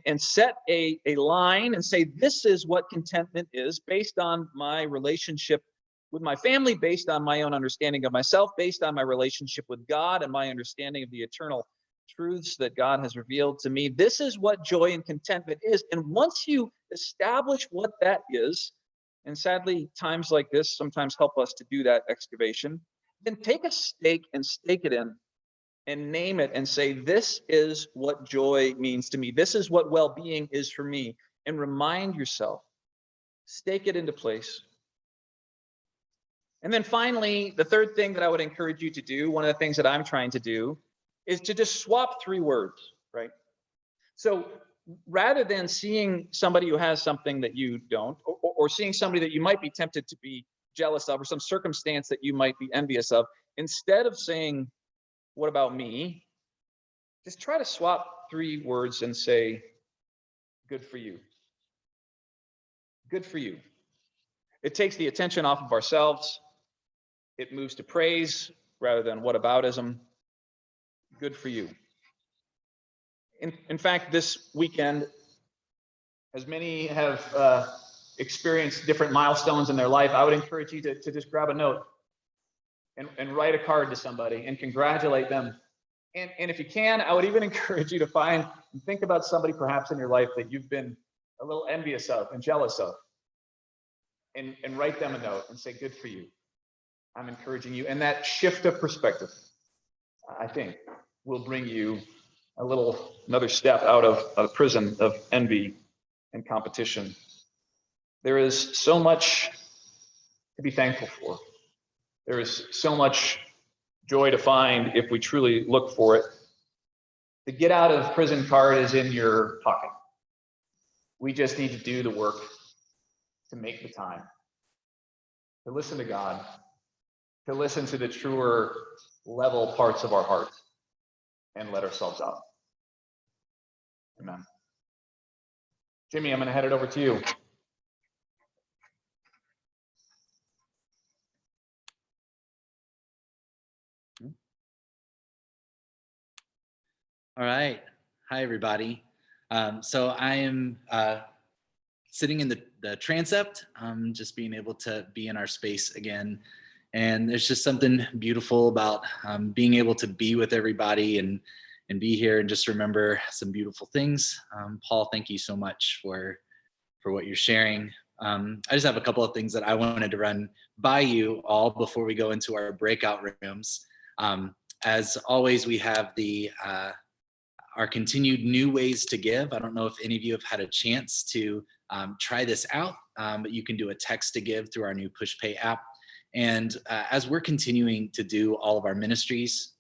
and set a line and say, this is what contentment is based on my relationship with my family, based on my own understanding of myself, based on my relationship with God and my understanding of the eternal truths that God has revealed to me. This is what joy and contentment is. And once you establish what that is, and sadly, times like this sometimes help us to do that excavation, then take a stake and stake it in and name it and say, this is what joy means to me. This is what well-being is for me. And remind yourself, stake it into place. And then finally, the third thing that I would encourage you to do, one of the things that I'm trying to do, is to just swap 3 words, right? So rather than seeing somebody who has something that you don't, or seeing somebody that you might be tempted to be jealous of, or some circumstance that you might be envious of, instead of saying, what about me? Just try to swap 3 words and say, good for you. Good for you. It takes the attention off of ourselves. It moves to praise rather than whataboutism. Good for you. In fact, this weekend, as many have experienced different milestones in their life, I would encourage you to just grab a note and write a card to somebody and congratulate them. And if you can, I would even encourage you to find and think about somebody perhaps in your life that you've been a little envious of and jealous of. And write them a note and say, good for you. I'm encouraging you. And that shift of perspective, I think, will bring you another step out of the prison of envy and competition. There is so much to be thankful for. There is so much joy to find if we truly look for it. The get out of prison card is in your pocket. We just need to do the work to make the time, to listen to God, to listen to the truer level parts of our heart, and let ourselves out. Amen. Jimmy, I'm going to head it over to you. All right. Hi, everybody. So I am sitting in the transept, just being able to be in our space again. And there's just something beautiful about being able to be with everybody and be here and just remember some beautiful things. Paul, thank you so much for what you're sharing. I just have a couple of things that I wanted to run by you all before we go into our breakout rooms. As always, we have our continued new ways to give. I don't know if any of you have had a chance to try this out, but you can do a text to give through our new PushPay app. And as we're continuing to do all of our ministries,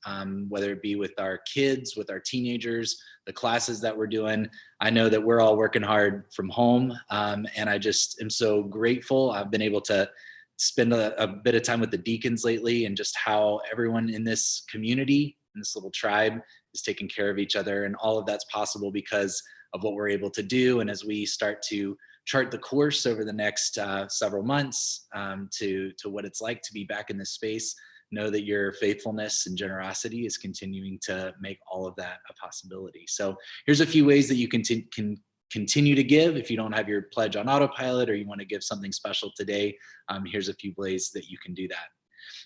whether it be with our kids, with our teenagers, the classes that we're doing, I know that we're all working hard from home. And I just am so grateful. I've been able to spend a bit of time with the deacons lately and just how everyone in this community, in this little tribe, is taking care of each other. And all of that's possible because of what we're able to do. And as we start to chart the course over the next several months to what it's like to be back in this space, know that your faithfulness and generosity is continuing to make all of that a possibility. So here's a few ways that you can continue to give. If you don't have your pledge on autopilot or you want to give something special today, here's a few ways that you can do that.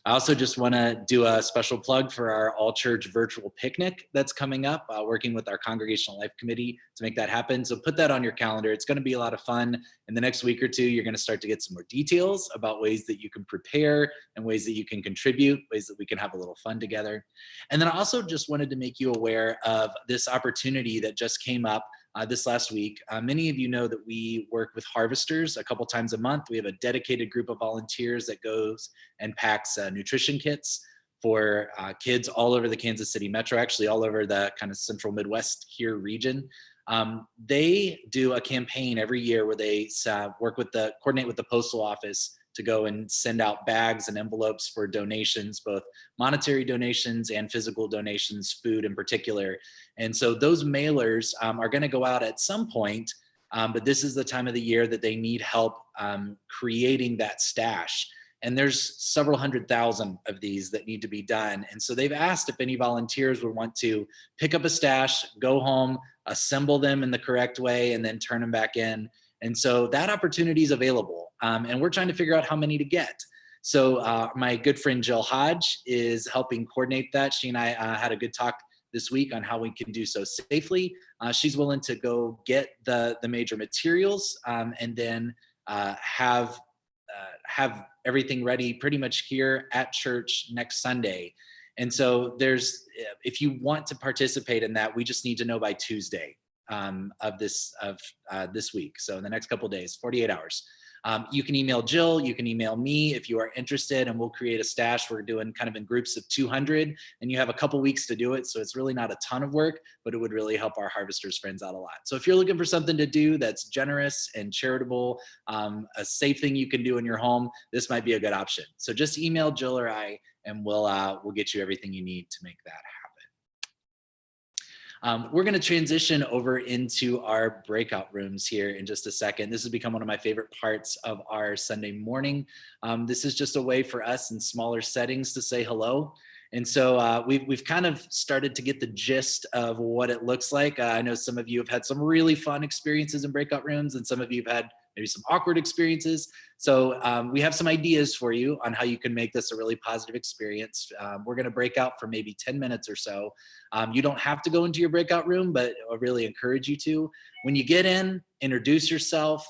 I also just want to do a special plug for our all church virtual picnic that's coming up, working with our Congregational Life Committee to make that happen. So put that on your calendar. It's going to be a lot of fun. In the next week or two, you're going to start to get some more details about ways that you can prepare and ways that you can contribute, ways that we can have a little fun together. And then I also just wanted to make you aware of this opportunity that just came up this last week. Many of you know that we work with harvesters a couple times a month. We have a dedicated group of volunteers that goes and packs nutrition kits for kids all over the Kansas City metro, actually all over the kind of central Midwest here region. They do a campaign every year where they coordinate with the postal office to go and send out bags and envelopes for donations, both monetary donations and physical donations, food in particular. And so those mailers are going to go out at some point, but this is the time of the year that they need help creating that stash. And there's several 100,000 of these that need to be done. And so they've asked if any volunteers would want to pick up a stash, go home, assemble them in the correct way, and then turn them back in. And so that opportunity is available. And we're trying to figure out how many to get. So my good friend Jill Hodge is helping coordinate that. She and I had a good talk this week on how we can do so safely. She's willing to go get the major materials and then have everything ready pretty much here at church next Sunday. And so if you want to participate in that, we just need to know by Tuesday of this week. So in the next couple of days, 48 hours. You can email Jill, you can email me if you are interested, and we'll create a stash. We're doing kind of in groups of 200, and you have a couple weeks to do it. So it's really not a ton of work, but it would really help our harvesters friends out a lot. So if you're looking for something to do that's generous and charitable, a safe thing you can do in your home, this might be a good option. So just email Jill or I, and we'll get you everything you need to make that happen. We're going to transition over into our breakout rooms here in just a second. This has become one of my favorite parts of our Sunday morning. This is just a way for us in smaller settings to say hello. And so we've kind of started to get the gist of what it looks like. I know some of you have had some really fun experiences in breakout rooms, and some of you have had maybe some awkward experiences. So we have some ideas for you on how you can make this a really positive experience. We're going to break out for maybe 10 minutes or so. You don't have to go into your breakout room, but I really encourage you to. When you get in, introduce yourself,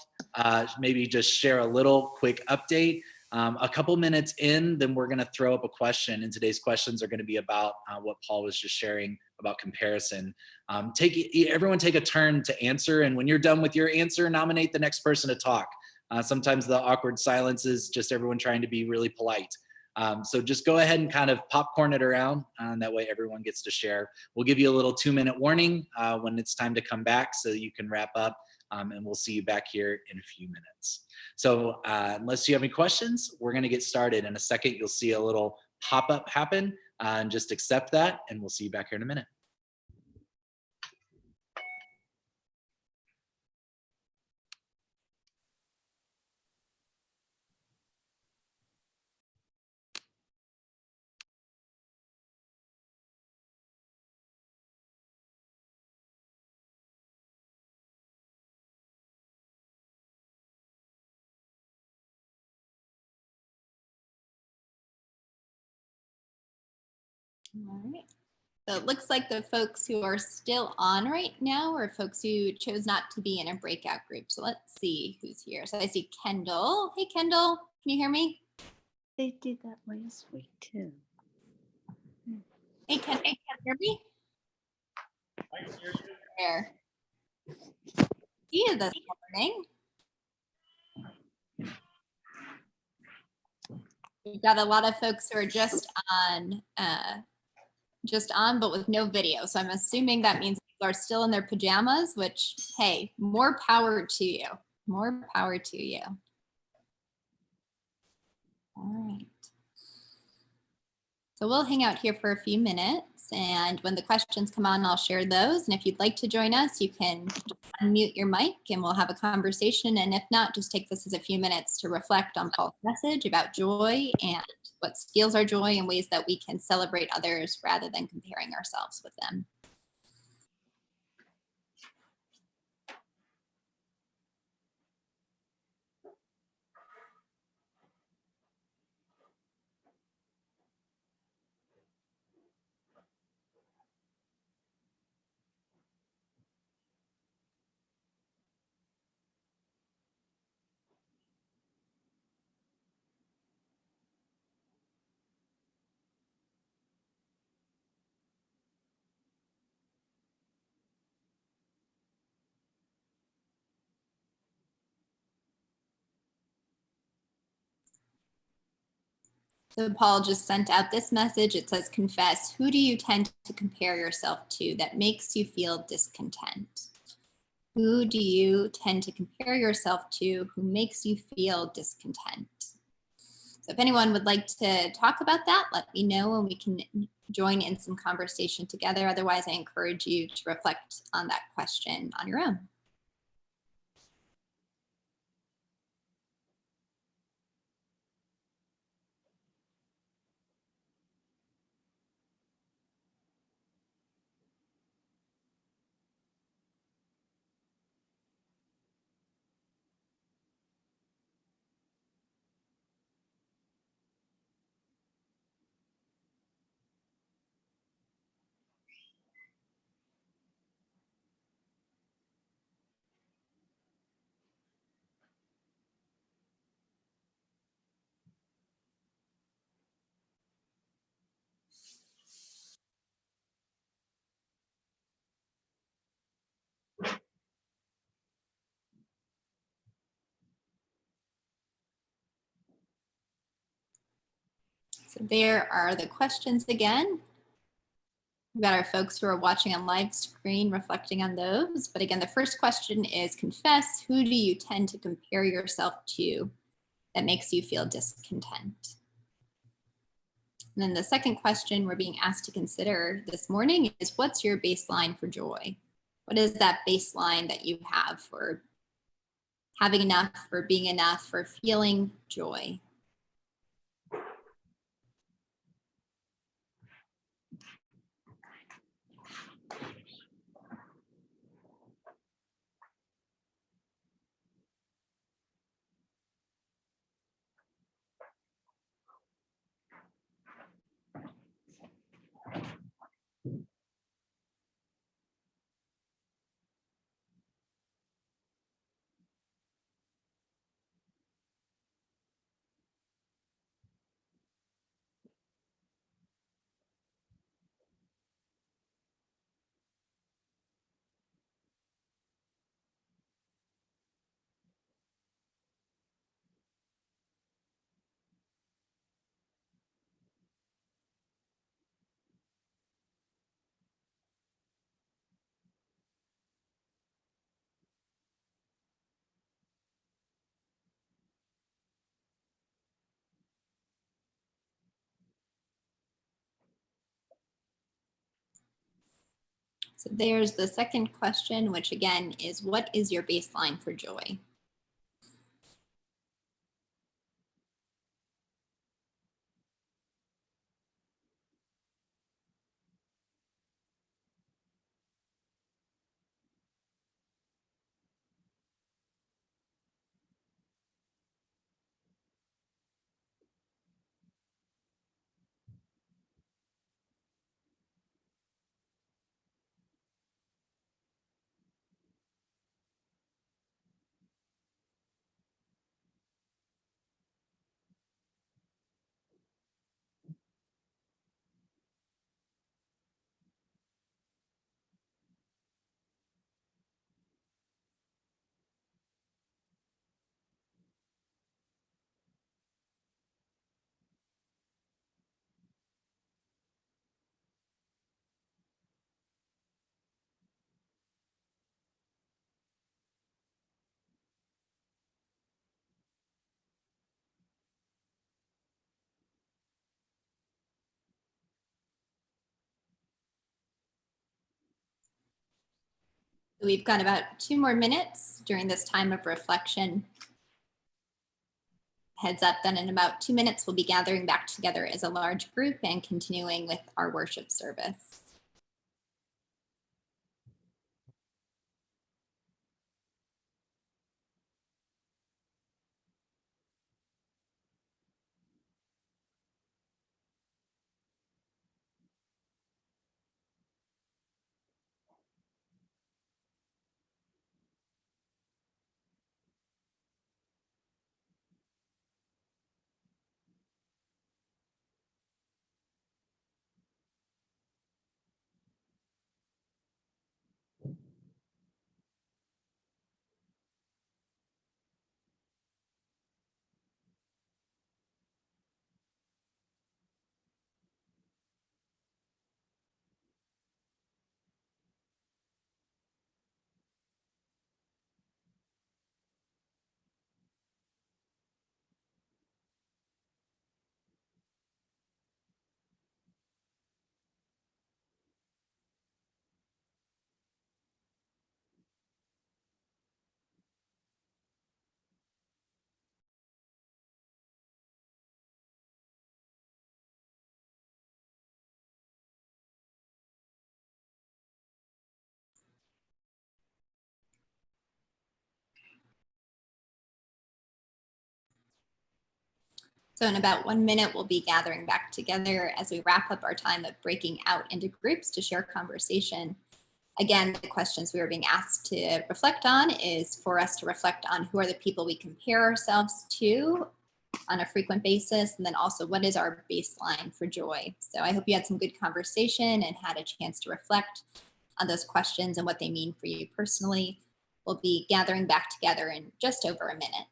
maybe just share a little quick update. A couple minutes in, then we're going to throw up a question, and today's questions are going to be about what Paul was just sharing about comparison. Everyone take a turn to answer, and when you're done with your answer, nominate the next person to talk. Sometimes the awkward silence is just everyone trying to be really polite. So just go ahead and kind of popcorn it around, and that way everyone gets to share. We'll give you a little 2-minute warning when it's time to come back so you can wrap up. And we'll see you back here in a few minutes. So unless you have any questions, we're going to get started. In a second, you'll see a little pop-up happen, and just accept that, and we'll see you back here in a minute. All right. So it looks like the folks who are still on right now are folks who chose not to be in a breakout group. So let's see who's here. So I see Kendall. Hey, Kendall, can you hear me? They did that last week too. Hey, can you hear me? There. See you this morning. We've got a lot of folks who are just on, but with no video. So I'm assuming that means people are still in their pajamas, which, hey, more power to you. More power to you. All right. So we'll hang out here for a few minutes. And when the questions come on, I'll share those. And if you'd like to join us, you can unmute your mic and we'll have a conversation. And if not, just take this as a few minutes to reflect on Paul's message about joy and what steals our joy and ways that we can celebrate others rather than comparing ourselves with them. So Paul just sent out this message. It says, confess, who do you tend to compare yourself to that makes you feel discontent? Who do you tend to compare yourself to who makes you feel discontent? So if anyone would like to talk about that, let me know and we can join in some conversation together. Otherwise, I encourage you to reflect on that question on your own. So there are the questions again. We've got our folks who are watching on live screen reflecting on those. But again, the first question is confess, who do you tend to compare yourself to that makes you feel discontent? And then the second question we're being asked to consider this morning is what's your baseline for joy? What is that baseline that you have for having enough, for being enough, for feeling joy? So there's the second question, which again is what is your baseline for joy? We've got about 2 more minutes during this time of reflection. Heads up, then in about 2 minutes, we'll be gathering back together as a large group and continuing with our worship service. So in about 1 minute, we'll be gathering back together as we wrap up our time of breaking out into groups to share conversation. Again, the questions we are being asked to reflect on is for us to reflect on who are the people we compare ourselves to on a frequent basis, and then also what is our baseline for joy. So I hope you had some good conversation and had a chance to reflect on those questions and what they mean for you personally. We'll be gathering back together in just over a minute.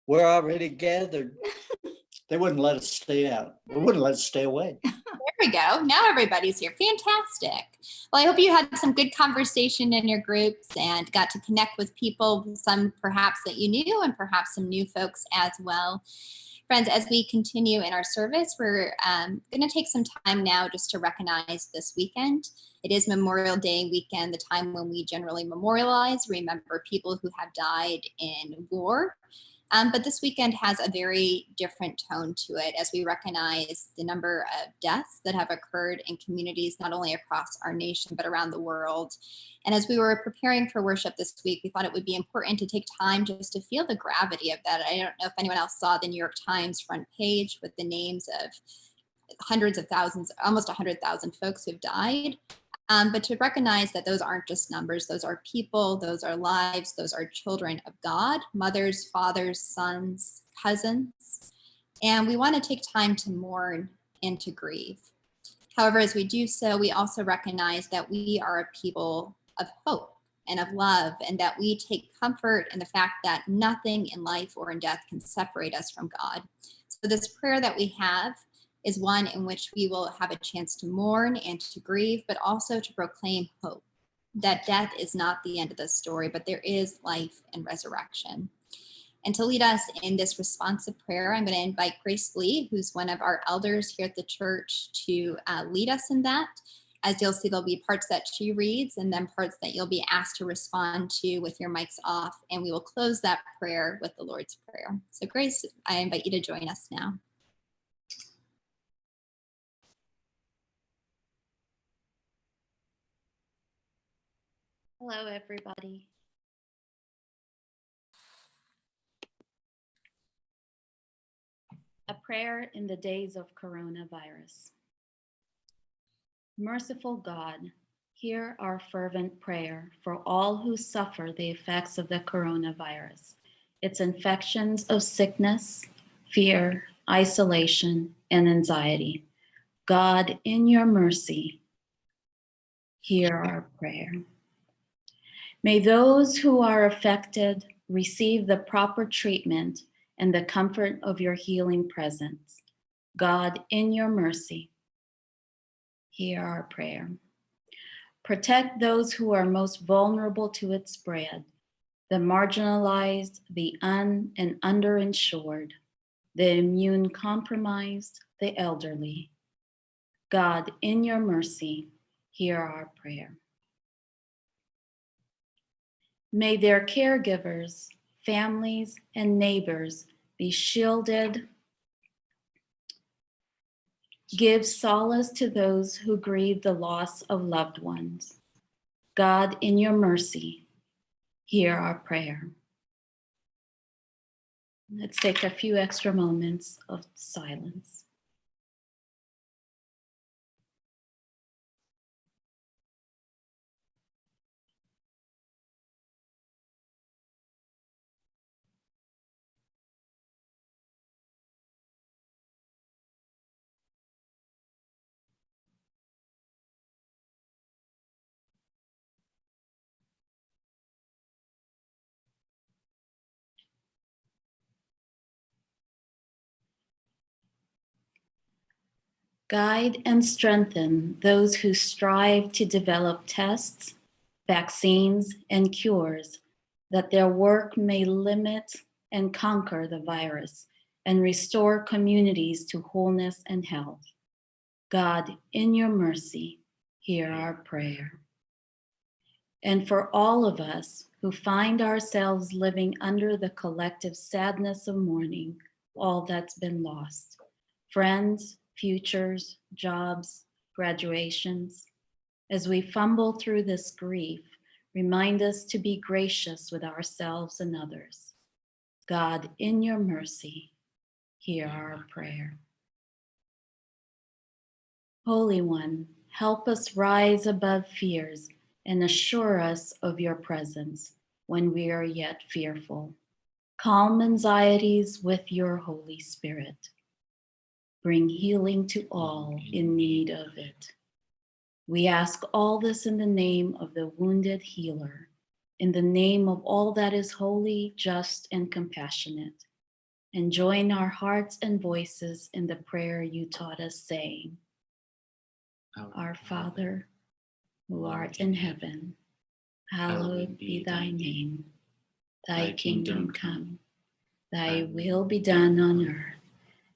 We're already gathered. They wouldn't let us stay out. They wouldn't let us stay away. There we go. Now everybody's here. Fantastic. Well, I hope you had some good conversation in your groups and got to connect with people, some perhaps that you knew and perhaps some new folks as well. Friends, as we continue in our service, we're going to take some time now just to recognize this weekend. It is Memorial Day weekend, the time when we generally memorialize, remember people who have died in war. But this weekend has a very different tone to it as we recognize the number of deaths that have occurred in communities, not only across our nation, but around the world. And as we were preparing for worship this week, we thought it would be important to take time just to feel the gravity of that. I don't know if anyone else saw the New York Times front page with the names of hundreds of thousands, almost 100,000 folks who've died. But to recognize that those aren't just numbers, those are people, those are lives, those are children of God, mothers, fathers, sons, cousins. And we want to take time to mourn and to grieve. However, as we do so, we also recognize that we are a people of hope and of love, and that we take comfort in the fact that nothing in life or in death can separate us from God. So this prayer that we have is one in which we will have a chance to mourn and to grieve, but also to proclaim hope, that death is not the end of the story, but there is life and resurrection. And to lead us in this responsive prayer, I'm going to invite Grace Lee, who's one of our elders here at the church, to lead us in that. As you'll see, there'll be parts that she reads and then parts that you'll be asked to respond to with your mics off, and we will close that prayer with the Lord's Prayer. So Grace, I invite you to join us now. Hello, everybody. A prayer in the days of coronavirus. Merciful God, hear our fervent prayer for all who suffer the effects of the coronavirus, its infections of sickness, fear, isolation, and anxiety. God, in your mercy, hear our prayer. May those who are affected receive the proper treatment and the comfort of your healing presence. God, in your mercy, hear our prayer. Protect those who are most vulnerable to its spread, the marginalized, the and underinsured, the immune compromised, the elderly. God, in your mercy, hear our prayer. May their caregivers, families, and neighbors be shielded. Give solace to those who grieve the loss of loved ones. God, in your mercy, hear our prayer. Let's take a few extra moments of silence. Guide and strengthen those who strive to develop tests, vaccines, and cures, that their work may limit and conquer the virus and restore communities to wholeness and health. God, in your mercy, hear our prayer. And for all of us who find ourselves living under the collective sadness of mourning all that's been lost, friends, futures, jobs, graduations. As we fumble through this grief, remind us to be gracious with ourselves and others. God, in your mercy, hear our prayer. Holy One, help us rise above fears and assure us of your presence when we are yet fearful. Calm anxieties with your Holy Spirit. Bring healing to all in need of it. We ask all this in the name of the wounded healer, in the name of all that is holy, just, and compassionate. And join our hearts and voices in the prayer you taught us, saying, Our Father, who art in heaven, hallowed be thy name. Thy kingdom come, thy will be done on earth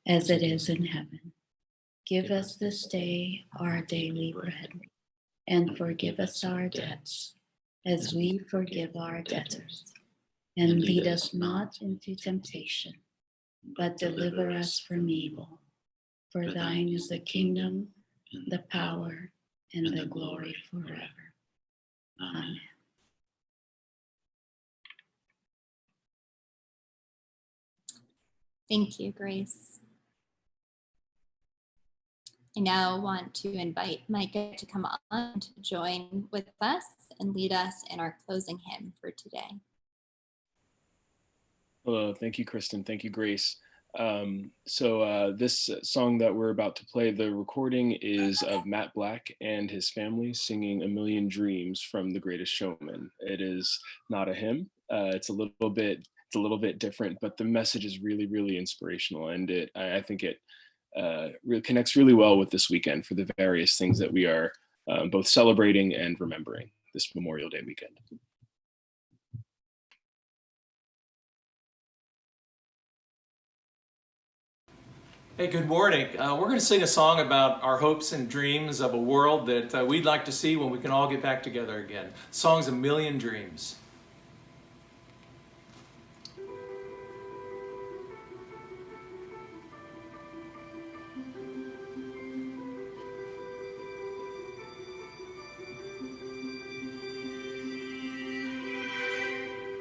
as it is in heaven. Give us this day our daily bread, and forgive us our debts, as we forgive our debtors. And lead us not into temptation, but deliver us from evil. For thine is the kingdom, the power, and the glory forever. Amen. Thank you, Grace. I now want to invite Micah to come on to join with us and lead us in our closing hymn for today. Hello, thank you, Kristen. Thank you, Grace. This song that we're about to play, the recording is of Matt Black and his family singing "A Million Dreams" from The Greatest Showman. It is not a hymn. It's a little bit different, but the message is really, really inspirational, and I think it really connects really well with this weekend for the various things that we are both celebrating and remembering this Memorial Day weekend. Hey, good morning. We're going to sing a song about our hopes and dreams of a world that we'd like to see when we can all get back together again. The song's "A Million Dreams."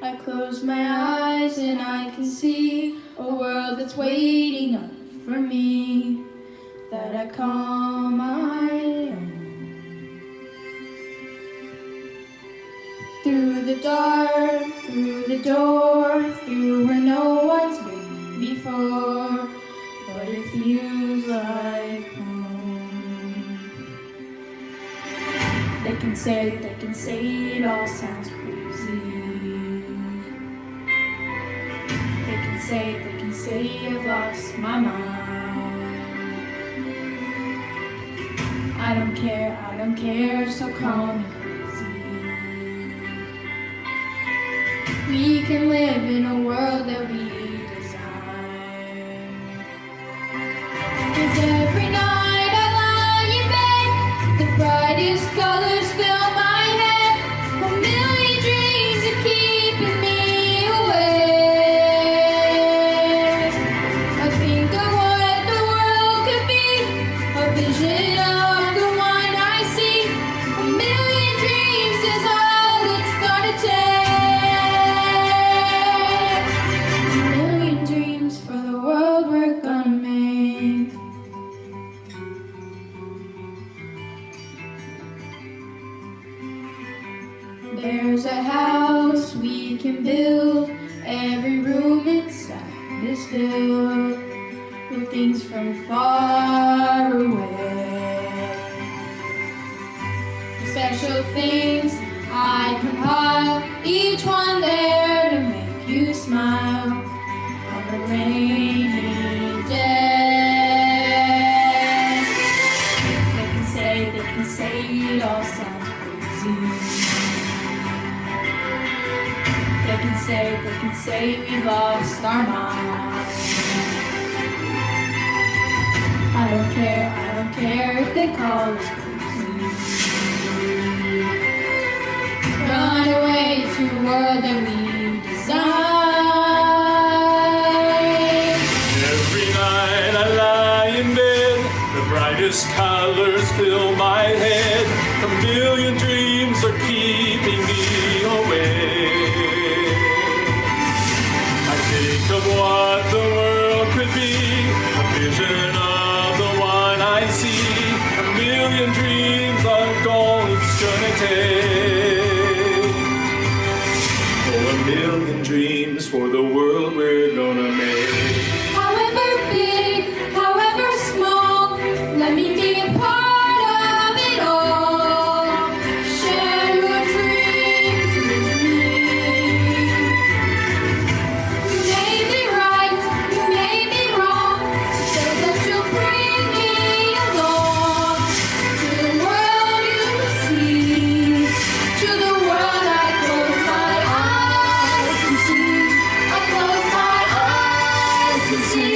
I close my eyes and I can see a world that's waiting up for me, that I call my own. Through the dark, through the door, through where no one's been before, but it feels like home. They can say it all sounds crazy. They can say I've lost my mind. I don't care, so call me crazy. We can live in a world that we desire. 'Cause every night I lie in filled with things from far away. The special things I compile, each one there to make you smile on a rainy day. They can say it all sounds crazy. They can say we lost our minds. I don't care if they call us crazy. Run away to a world that we design. Every night I lie in bed, the brightest colors fill my head. A million dreams are keeping me awake. I think of what the world could be, a vision of the one I see. A million dreams are all it's gonna take. Oh, a million dreams for the world we're gonna make. However big, however small, let me be a part of it all. Share your dreams with me. You may be right, you may be wrong, so that you'll bring me along to the world you see, to the world I close my eyes to see. I close my eyes to see.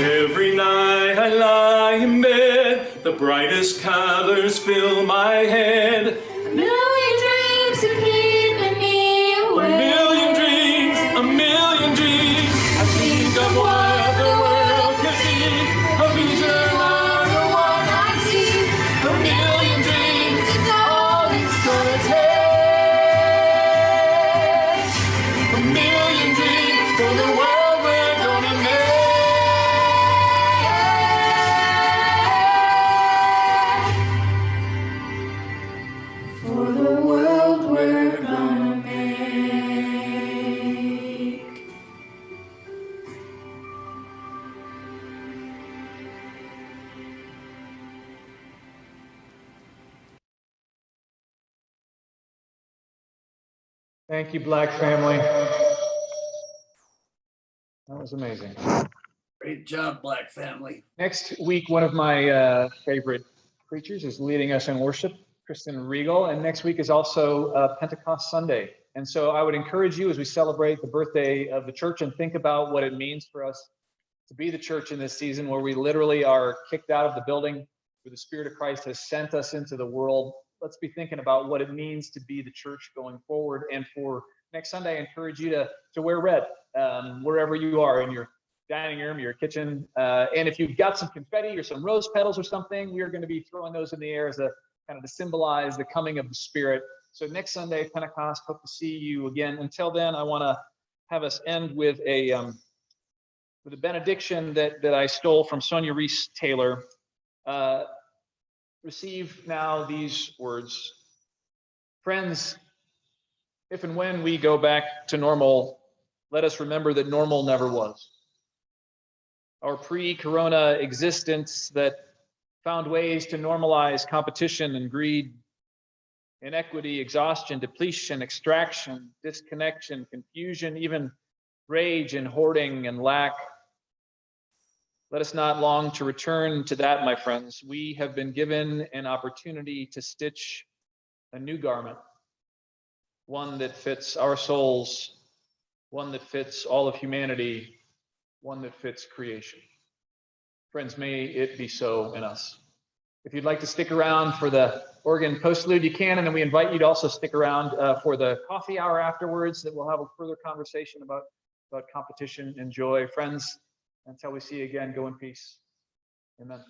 Every night I lie in bed, the brightest colors fill my head. A million dreams are keeping me A awake. million dreams, a million dreams. I think of what the world could be, a vision of the one I see. A million dreams is all it's gonna take. A million dreams for the world we're gonna make. For the world we're gonna make. Thank you, Black family. That was amazing. Great job, Black family. Next week, one of my favorite preachers is leading us in worship, Kristen Regal, and next week is also Pentecost Sunday. And so I would encourage you as we celebrate the birthday of the church and think about what it means for us to be the church in this season where we literally are kicked out of the building, where the Spirit of Christ has sent us into the world. Let's be thinking about what it means to be the church going forward. And for next Sunday, I encourage you to wear red wherever you are, in your dining room, your kitchen. And if you've got some confetti or some rose petals or something, we are going to be throwing those in the air as a kind of to symbolize the coming of the Spirit. So next Sunday, Pentecost, hope to see you again. Until then, I want to have us end with a benediction that I stole from Sonia Reese Taylor. Receive now these words. Friends, if and when we go back to normal, let us remember that normal never was. Our pre-corona existence that found ways to normalize competition and greed, inequity, exhaustion, depletion, extraction, disconnection, confusion, even rage and hoarding and lack. Let us not long to return to that, my friends. We have been given an opportunity to stitch a new garment, one that fits our souls, one that fits all of humanity, one that fits creation. Friends, may it be so in us. If you'd like to stick around for the organ postlude, you can, and then we invite you to also stick around for the coffee hour afterwards, that we'll have a further conversation about competition and joy. Friends, until we see you again, go in peace. Amen.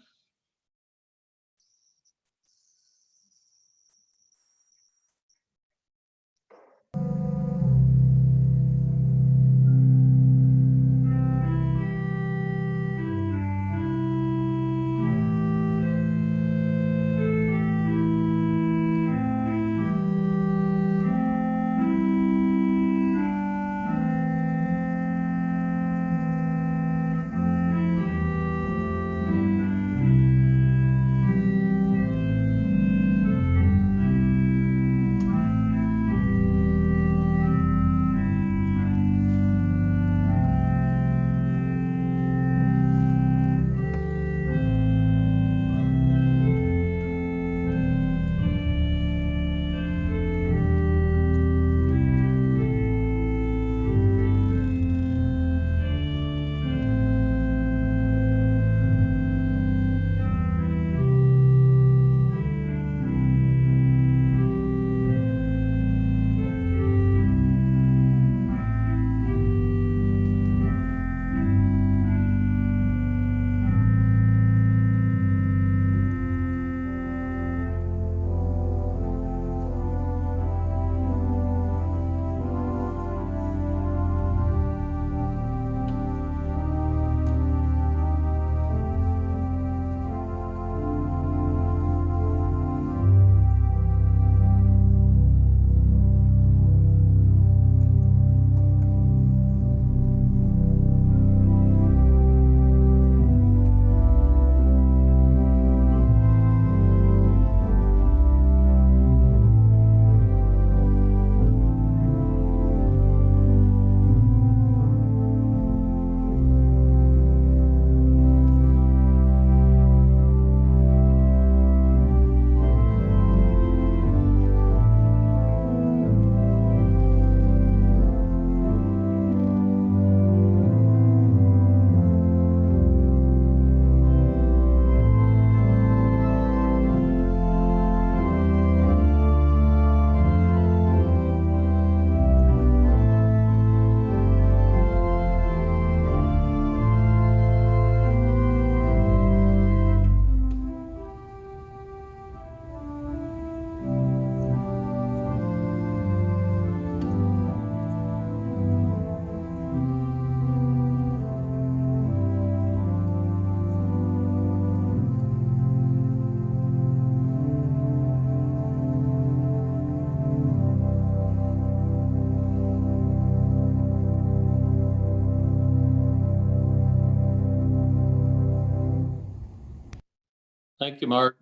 Thank you, Mark.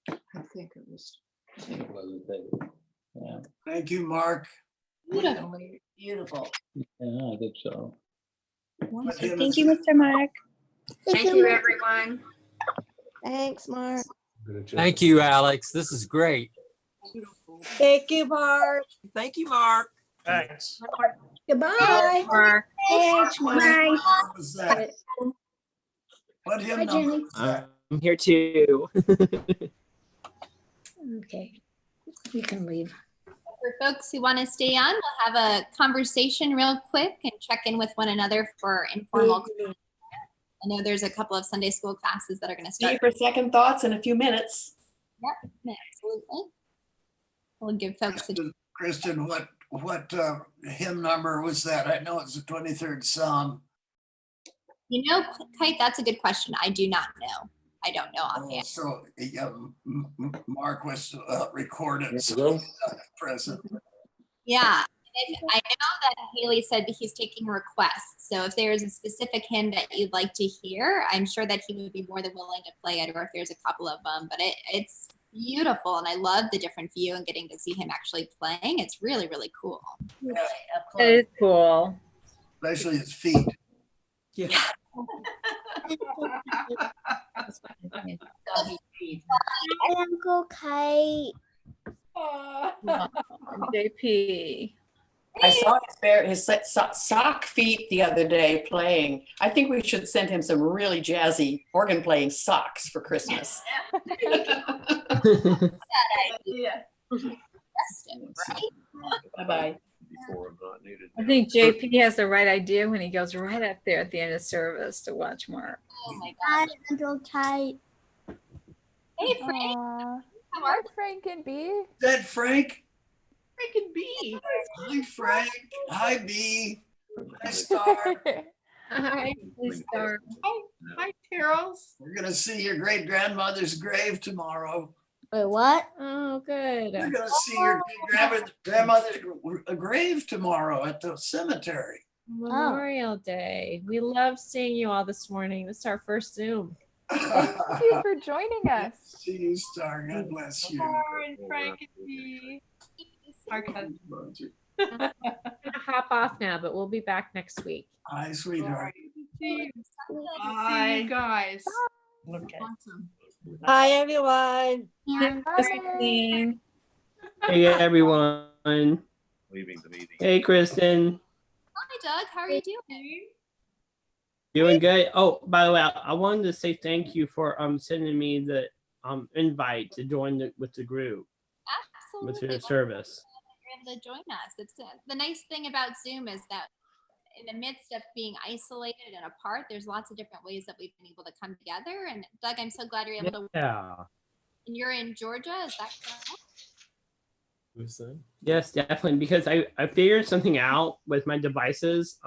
I think it was. Yeah, Thank you, Mark. Beautiful. Beautiful. I think so. Thank you, Mr. Mark. Thank you, everyone. Thanks, Mark. Thank you, Alex. This is great. Thank you, Mark. Thank you, Mark. Thanks. Goodbye. Mark. Thanks, Mark. Bye. What was that? What hymn Hi, number Jenny. was that? I'm here too. Okay. You can leave. For folks who want to stay on, we'll have a conversation real quick and check in with one another for informal. I know there's a couple of Sunday school classes that are going to See you start. for second thoughts in a few minutes. Yep, absolutely. We'll give folks a Kristen, what hymn number was that? I know it's the 23rd Psalm. You know, Kite, that's a good question. I do not know. I don't know offhand. So Mark was recorded, so go. he's not present. Yeah. And I know that Haley said that he's taking requests. So if there's a specific hymn that you'd like to hear, I'm sure that he would be more than willing to play it, or if there's a couple of them. But it's beautiful, and I love the different view and getting to see him actually playing. It's really, really cool. It is cool. Especially his feet. Yeah. Uncle Kite. JP. I saw his sock feet the other day playing. I think we should send him some really jazzy organ playing socks for Christmas. Yeah. Bye-bye. I think JP has the right idea when he goes right up there at the end of service to watch Mark. Oh my Hi, gosh. Uncle Kite. Hey, Frank. How are Hi, Frank and B. Is that Frank? Frank and B. Hi, Frank. Hi, B. Hi, Star. Hi, Star. Hi, Carols. We're going to see your great grandmother's grave tomorrow. Wait, what? Oh, good. We're going to see your great grandmother's grave tomorrow at the cemetery. Memorial Day. We love seeing you all this morning. This is our first Zoom. Thank you for joining us. See you, Star. God bless you. And Frank and B. I'm gonna hop off now, but we'll be back next week. Hi, sweetheart. See you guys. Okay. Hi, everyone. Christine. Hey everyone. Leaving the meeting. Hey Kristen. Hi, Doug. How are you doing? Doing good. Oh, by the way, I wanted to say thank you for sending me the invite to join with the group Absolutely. with the service. You're able to join us. It's the nice thing about Zoom is that in the midst of being isolated and apart, there's lots of different ways that we've been able to come together. And Doug, I'm so glad you're able to. Yeah. And you're in Georgia, is that correct? Yes, definitely. Because I figured something out with my devices.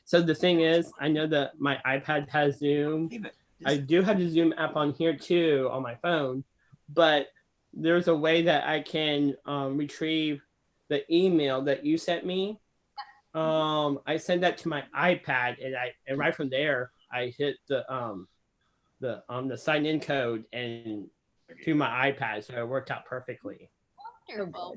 So the thing is, I know that my iPad has Zoom. I do have the Zoom app on here too on my phone, but there's a way that I can retrieve the email that you sent me. I send that to my iPad, and right from there I hit the sign in code and to my iPad, so it worked out perfectly. Wonderful.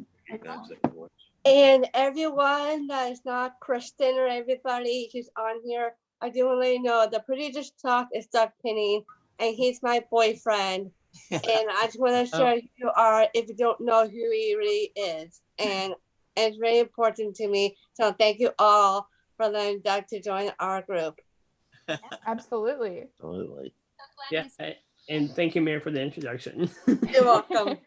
And everyone that is not Kristen or everybody who's on here, I do want to let you know the Pretty Talk is Doug Penny, and he's my boyfriend. And I just want to share who you are if you don't know who he really is. And it's very important to me. So thank you all for letting Doug to join our group. Absolutely. Absolutely. Yeah, and thank you, Mary, for the introduction. You're welcome.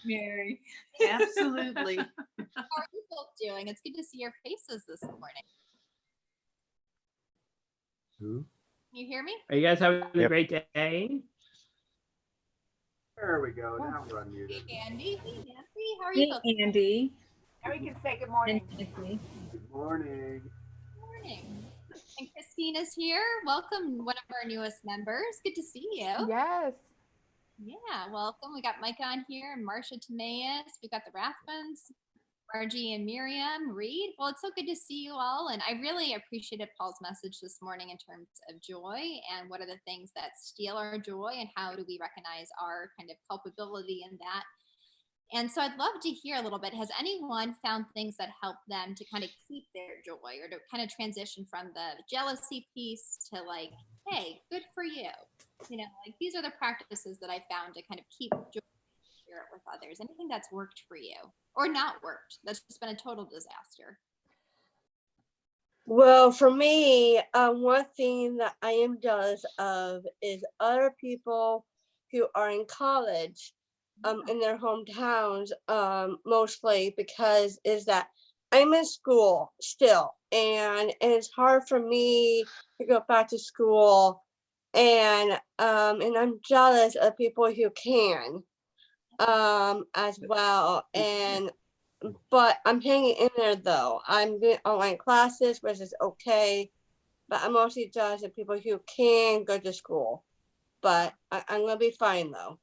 Mary. Absolutely. How are you both doing? It's good to see your faces this morning. Can you hear me? Are you guys having a great day? There we go. Now we're unmuted. Hey, Andy. Hey, Nancy. How are you both? Hey, Andy. Now we can say good morning. Good morning. Good morning. And Christine is here. Welcome, one of our newest members. Good to see you. Yes. Yeah, welcome. We got Micah on here and Marcia Timaeus. We got the Rathbans. Margie and Miriam, Reed. Well, it's so good to see you all. And I really appreciated Paul's message this morning in terms of joy and what are the things that steal our joy and how do we recognize our kind of culpability in that. And so I'd love to hear a little bit. Has anyone found things that help them to kind of keep their joy or to kind of transition from the jealousy piece to like, hey, good for you? You know, like these are the practices that I found to kind of keep joy and share it with others. Anything that's worked for you or not worked, that's just been a total disaster. Well, for me, one thing that I am jealous of is other people who are in college, in their hometowns, mostly because is that I'm in school still, and it's hard for me to go back to school, and I'm jealous of people who can, as well, but I'm hanging in there though. I'm doing online classes, which is okay, but I'm mostly jealous of people who can go to school, but I'm gonna be fine though.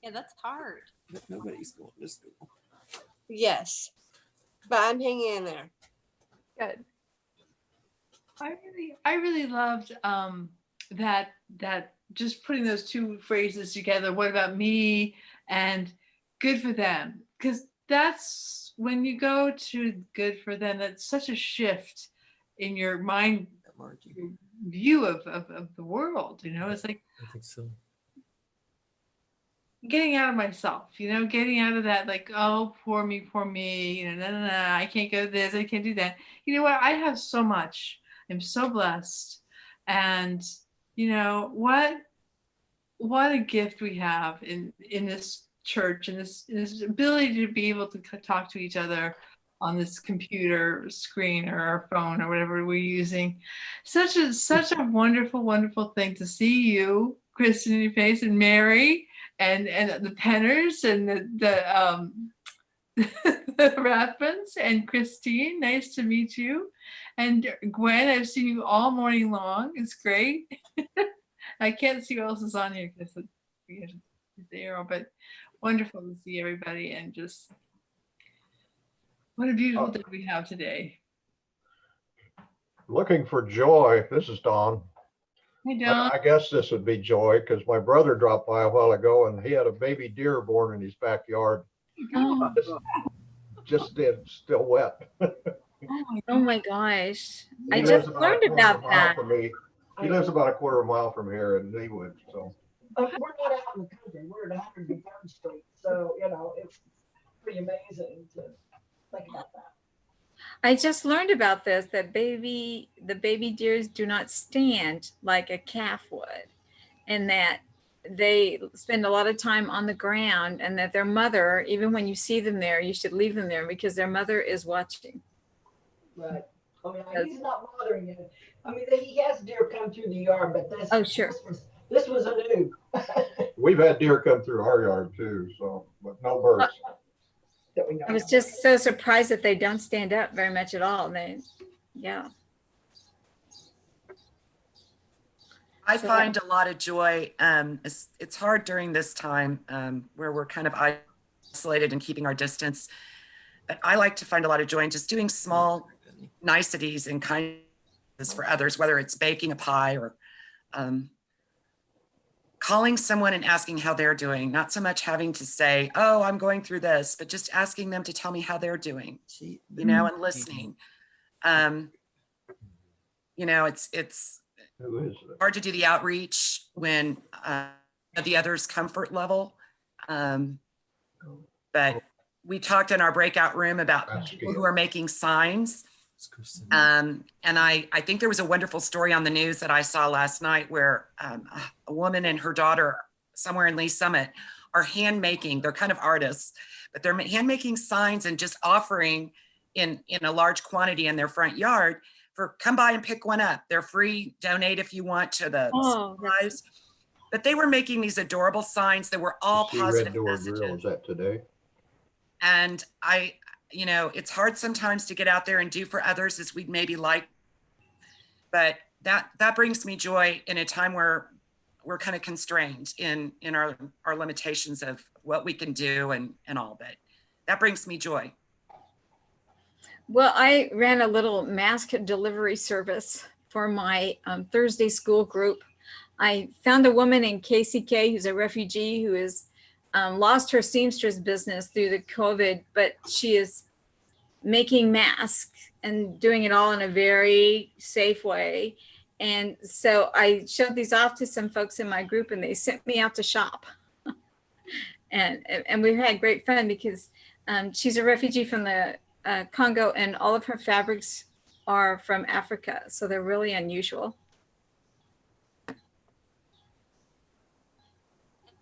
Yeah, that's hard. Nobody's going to school. Yes, but I'm hanging in there. Good. I really loved that just putting those two phrases together. What about me? And good for them, because that's when you go to good for them. That's such a shift in your mind view of the world. You know, it's like I think so. getting out of myself, you know, getting out of that, like, oh, poor me, you know, no, I can't go this, I can't do that. You know what? I have so much. I'm so blessed. And, you know, what a gift we have in this church and this ability to be able to talk to each other on this computer screen or our phone or whatever we're using. Such a wonderful, wonderful thing to see you, Kristen, in your face, and Mary, and the Penners and the Rathbans and Christine. Nice to meet you. And Gwen, I've seen you all morning long. It's great. I can't see who else is on here because it's the arrow, but wonderful to see everybody, and just what a beautiful day we have today. Looking for joy. This is Don. Hey, Don. I guess this would be joy because my brother dropped by a while ago and he had a baby deer born in his backyard. Just still wet. Oh my gosh. He I lives just about a learned quarter of a about mile that. from me. He lives about a quarter of a mile from here in Leewood, so. We're not out in the country. We're at 103rd Street. So, you know, it's pretty amazing to think about that. I just learned about this, that the baby deers do not stand like a calf would, and that they spend a lot of time on the ground, and that their mother, even when you see them there, you should leave them there because their mother is watching. Right. I mean, he's not bothering you. I mean, he has deer come through the yard, but this, this was a new. We've had deer come through our yard too, so, but no birds. I was just so surprised that they don't stand up very much at all. Yeah. I find a lot of joy. It's hard during this time where we're kind of isolated and keeping our distance. But I like to find a lot of joy in just doing small niceties and kindness for others, whether it's baking a pie or calling someone and asking how they're doing. Not so much having to say, oh, I'm going through this, but just asking them to tell me how they're doing, you know, and listening. You know, it's hard to do the outreach when the other's comfort level. But we talked in our breakout room about people who are making signs. And I think there was a wonderful story on the news that I saw last night where a woman and her daughter somewhere in Lee Summit are hand making, they're kind of artists, but they're hand making signs and just offering in a large quantity in their front yard for come by and pick one up. They're free, donate if you want to the supplies. But they were making these adorable signs that were all positive Red Door messages. Grill, is that today? And you know, it's hard sometimes to get out there and do for others as we'd maybe like, but that brings me joy in a time where we're kind of constrained in our limitations of what we can do and all. But That brings me joy. Well, I ran a little mask delivery service for my Thursday school group. I found a woman in KCK who's a refugee who has lost her seamstress business through the COVID, but she is making masks and doing it all in a very safe way. And so I showed these off to some folks in my group and they sent me out to shop. And we've had great fun because she's a refugee from the Congo and all of her fabrics are from Africa. So they're really unusual.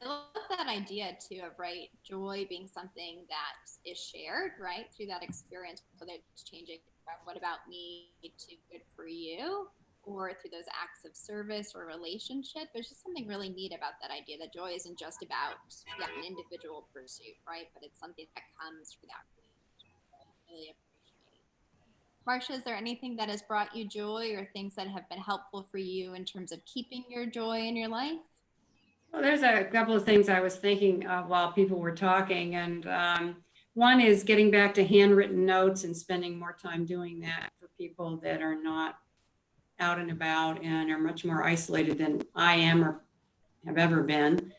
I love that idea too of, right, joy being something that is shared, right, through that experience, whether it's changing from what about me to good for you, or through those acts of service or relationship. There's just something really neat about that idea that joy isn't just about an individual pursuit, right, but it's something that comes through that relationship. Really appreciate. Marcia, is there anything that has brought you joy or things that have been helpful for you in terms of keeping your joy in your life? Well, there's a couple of things I was thinking of while people were talking. And one is getting back to handwritten notes and spending more time doing that for people that are not out and about and are much more isolated than I am or have ever been.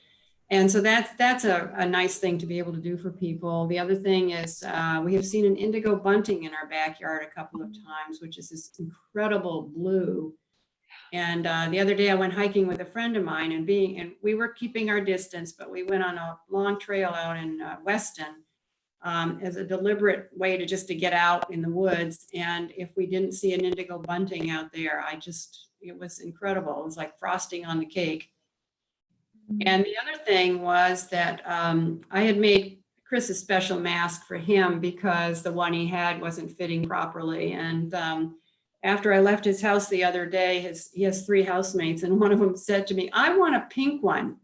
And so that's a nice thing to be able to do for people. The other thing is we have seen an indigo bunting in our backyard a couple of times, which is this incredible blue. And the other day I went hiking with a friend of mine and we were keeping our distance, but we went on a long trail out in Weston as a deliberate way to get out in the woods. And if we didn't see an indigo bunting out there, it was incredible. It was like frosting on the cake. And the other thing was that I had made Chris a special mask for him because the one he had wasn't fitting properly. And after I left his house the other day, he has 3 housemates, and one of them said to me, "I want a pink one."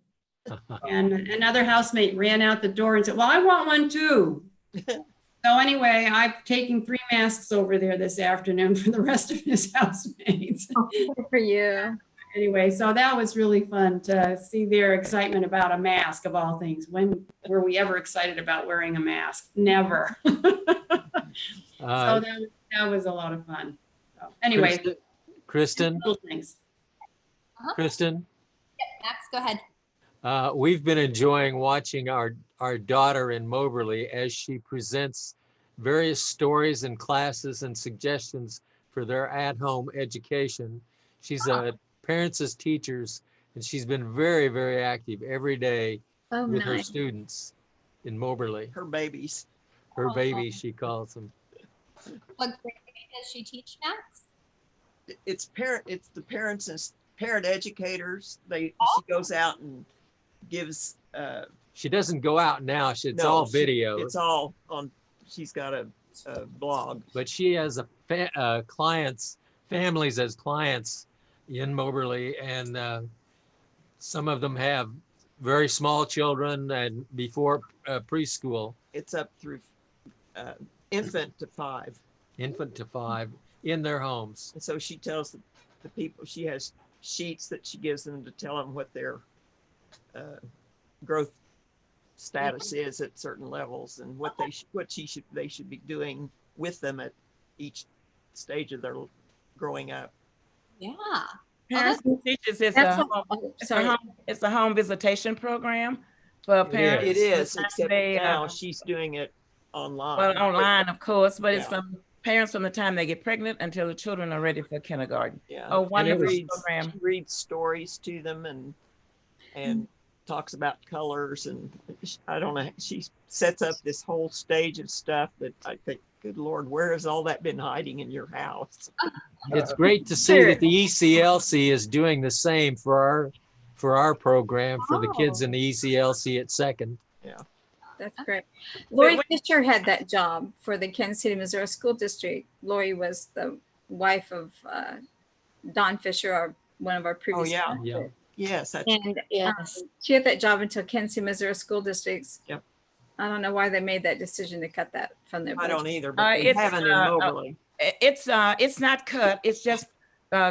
And another housemate ran out the door and said, "Well, I want one too." So anyway, I've taken 3 masks over there this afternoon for the rest of his housemates. Oh, good for you. Anyway, so that was really fun to see their excitement about a mask of all things. When were we ever excited about wearing a mask? Never. So that was a lot of fun. So anyway. Kristen? Thanks. Kristen? Yep, Max, go ahead. We've been enjoying watching our daughter in Moberly as she presents various stories and classes and suggestions for their at-home education. She's parents as teachers, and she's been very, very active every day with her students in Moberly. Her babies. Her babies, she calls them. What grade does she teach, Max? It's the parents and parent educators. She goes out and gives. She doesn't go out now. It's all video. It's all on. She's got a blog. But she has families as clients in Moberly, and some of them have very small children and before preschool. It's up through infant to 5. Infant to 5 in their homes. And so she tells the people, she has sheets that she gives them to tell them what their growth status is at certain levels and what they should be doing with them at each stage of their growing up. Yeah. Parents and Teachers is it's a home visitation program for parents. It is, except now she's doing it online. Well, online, of course, but it's from parents from the time they get pregnant until the children are ready for kindergarten. Yeah. Oh, wonderful program. She reads stories to them and talks about colors, and I don't know, she sets up this whole stage of stuff that I think, good Lord, where has all that been hiding in your house? It's great to see that the ECLC is doing the same for our program for the kids in the ECLC at Second. Yeah. That's great. Lori Fisher had that job for the Kansas City, Missouri School District. Lori was the wife of Don Fisher, one of our previous. Oh, yeah. Yes. And she had that job until Kansas City, Missouri School Districts. Yep. I don't know why they made that decision to cut that from their budget. I don't either, but they haven't in Moberly. It's not cut. It's just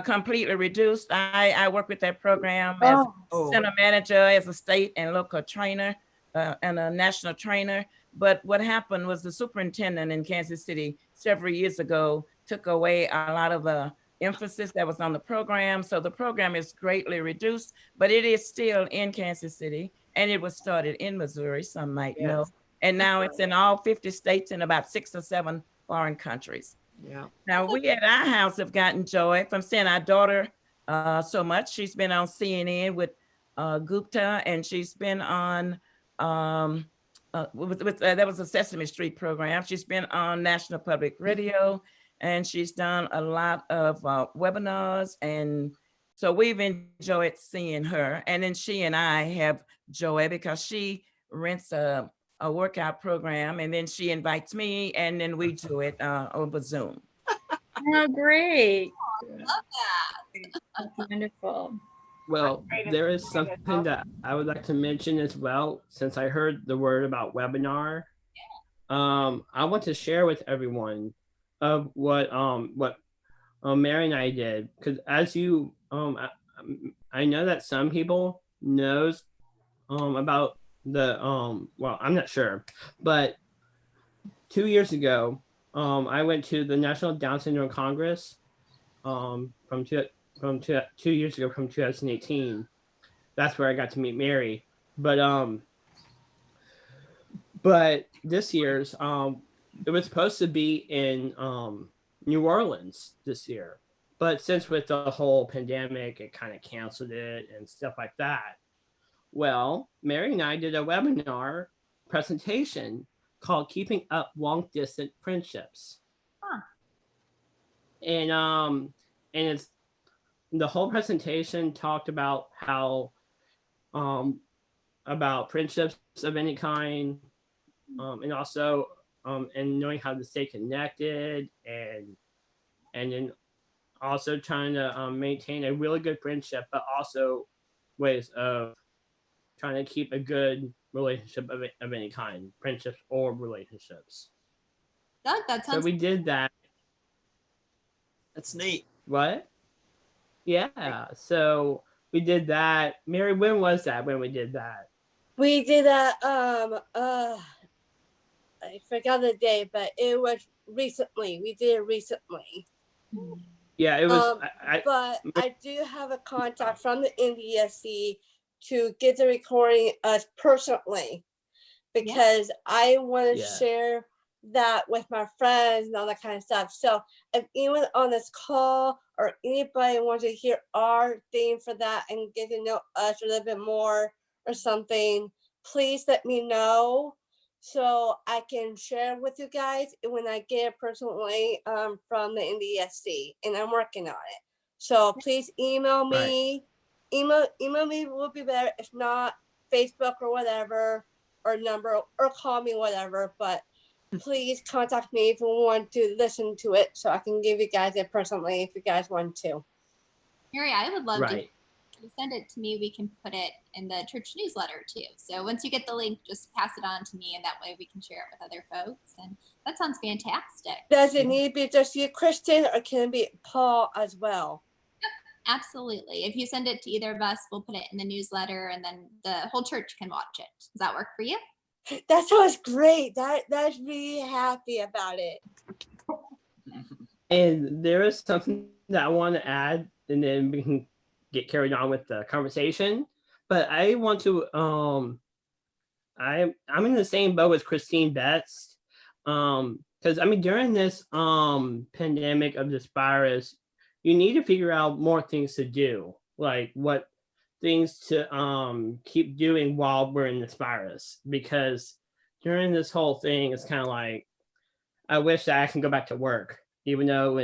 completely reduced. I work with that program as center manager, as a state and local trainer and a national trainer. But what happened was the superintendent in Kansas City several years ago took away a lot of the emphasis that was on the program. So the program is greatly reduced, but it is still in Kansas City, and it was started in Missouri, some might know. And now it's in all 50 states and about 6 or 7 foreign countries. Yeah. Now we at our house have gotten joy from seeing our daughter so much. She's been on CNN with Gupta, and she's been on that was a Sesame Street program. She's been on National Public Radio, and she's done a lot of webinars, and so we've enjoyed seeing her. And then she and I have joy because she rents a workout program, and then she invites me, and then we do it over Zoom. Oh, great. Love that. That's wonderful. Well, there is something that I would like to mention as well, since I heard the word about webinar. I want to share with everyone of what Mary and I did, because as you I know that some people knows about the well, I'm not sure, but 2 years ago I went to the National Down Syndrome Congress from 2 years ago, from 2018. That's where I got to meet Mary. But this year's it was supposed to be in New Orleans this year, but since with the whole pandemic, it kind of canceled it and stuff like that. Well, Mary and I did a webinar presentation called "Keeping Up Long Distance Friendships," and it's the whole presentation talked about how about friendships of any kind, and also and knowing how to stay connected, and then also trying to maintain a really good friendship, but also ways of trying to keep a good relationship of any kind, friendships or relationships. That sounds. So we did that. That's neat. What? Yeah. So we did that. Mary, when was that when we did that? We did that, I forgot the day, but it was recently. We did it recently. Yeah, it was. But I do have a contact from the NDSC to get the recording us personally, because I want to share that with my friends and all that kind of stuff. So if anyone on this call or anybody wants to hear our theme for that and get to know us a little bit more or something, please let me know so I can share with you guys when I get it personally from the NDSC, and I'm working on it. So please email me. Email me will be better. If not, Facebook or whatever, or number, or call me, whatever. But please contact me if you want to listen to it, so I can give you guys it personally if you guys want to. Mary, I would love to. If you send it to me, we can put it in the church newsletter too. So once you get the link, just pass it on to me, and that way we can share it with other folks. And that sounds fantastic. Does it need to be just you, Kristen, or can it be Paul as well? Yep, absolutely. If you send it to either of us, we'll put it in the newsletter, and then the whole church can watch it. Does that work for you? That sounds great. That's really happy about it. And there is something that I want to add, and then we can get carried on with the conversation. But I want to I'm in the same boat as Christine Betts, because I mean, during this pandemic of this virus, you need to figure out more things to do, like what things to keep doing while we're in this virus, because during this whole thing, it's kind of like, I wish that I can go back to work, even though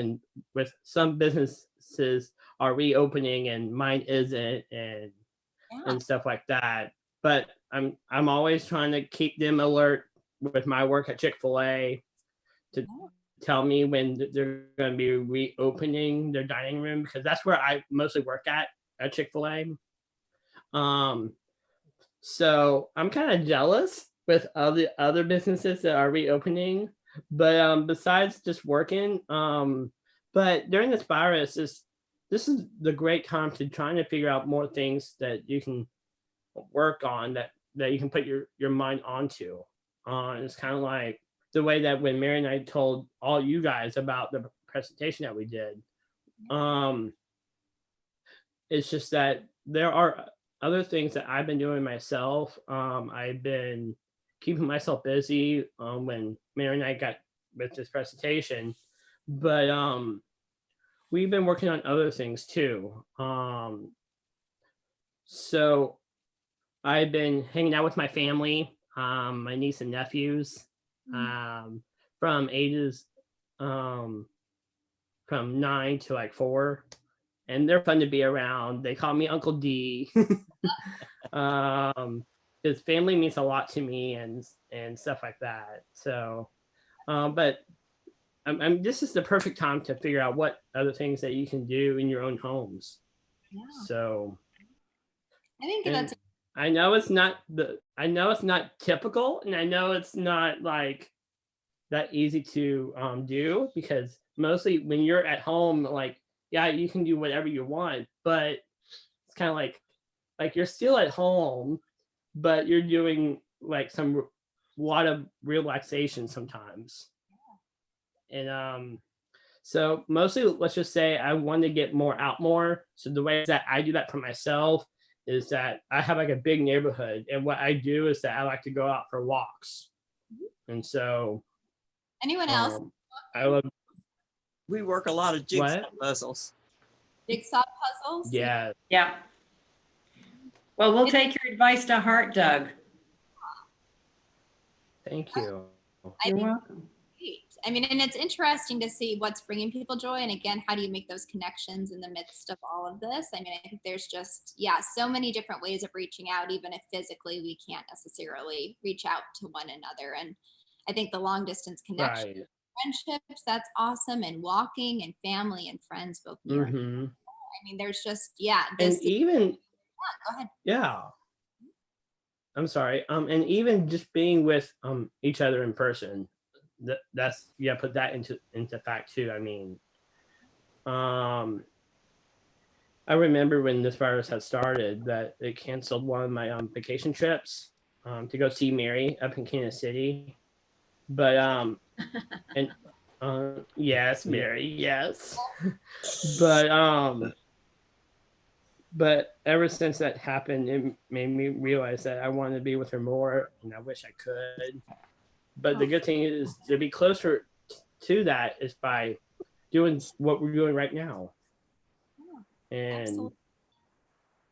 with some businesses are reopening and mine isn't, and stuff like that. But I'm always trying to keep them alert with my work at Chick-fil-A to tell me when they're going to be reopening their dining room, because that's where I mostly work at Chick-fil-A. So I'm kind of jealous with other businesses that are reopening, but besides just working, but during this virus, this is the great time to trying to figure out more things that you can work on, that you can put your mind onto. It's kind of like the way that when Mary and I told all you guys about the presentation that we did. It's just that there are other things that I've been doing myself. I've been keeping myself busy when Mary and I got with this presentation, but we've been working on other things too. So I've been hanging out with my family, my niece and nephews, from ages from 9 to like 4, and they're fun to be around. They call me Uncle D. His family means a lot to me and stuff like that. So, but this is the perfect time to figure out what other things that you can do in your own homes. Yeah. So I think that's I know it's not typical, and I know it's not like that easy to do, because mostly when you're at home, like, yeah, you can do whatever you want, but it's kind of like you're still at home, but you're doing like a lot of relaxation sometimes. And so mostly, let's just say I want to get out more. So the way that I do that for myself is that I have like a big neighborhood, and what I do is that I like to go out for walks. And so anyone else? I love. We work a lot of jigsaw puzzles. Jigsaw puzzles? Yeah. Yeah. Well, we'll take your advice to heart, Doug. Thank you. You're welcome. Great. I mean, and it's interesting to see what's bringing people joy. And again, how do you make those connections in the midst of all of this? I mean, I think there's just, so many different ways of reaching out, even if physically we can't necessarily reach out to one another. And I think the long distance connection, friendships, that's awesome. And walking and family and friends both near. Mm-hmm. I mean, there's just, And even, go ahead. yeah. I'm sorry. And even just being with each other in person, that's put that into fact too. I mean, I remember when this virus had started that it canceled one of my vacation trips to go see Mary up in Kansas City. But and yes, Mary, yes. But ever since that happened, it made me realize that I wanted to be with her more, and I wish I could. But the good thing is to be closer to that is by doing what we're doing right now. And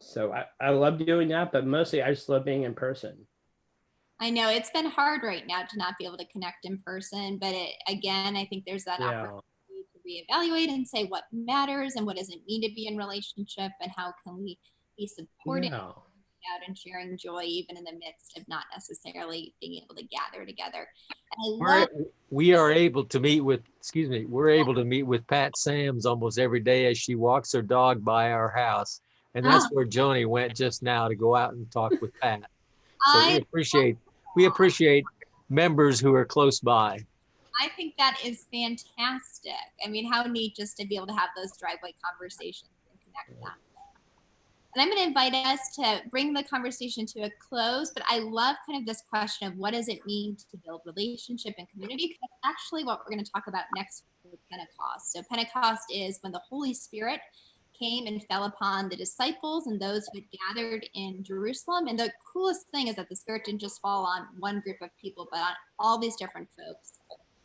so I love doing that, but mostly I just love being in person. I know it's been hard right now to not be able to connect in person, but again, I think there's that opportunity to reevaluate and say what matters and what does it mean to be in relationship, and how can we be supporting out and sharing joy even in the midst of not necessarily being able to gather together. We are able to meet with, we're able to meet with Pat Sams almost every day as she walks her dog by our house. And that's where Joni went just now to go out and talk with Pat. So we appreciate members who are close by. I think that is fantastic. I mean, how neat just to be able to have those driveway conversations and connect them. And I'm going to invite us to bring the conversation to a close, but I love kind of this question of what does it mean to build relationship and community? Because that's actually what we're going to talk about next week with Pentecost. So Pentecost is when the Holy Spirit came and fell upon the disciples and those who had gathered in Jerusalem. And the coolest thing is that the Spirit didn't just fall on one group of people, but on all these different folks.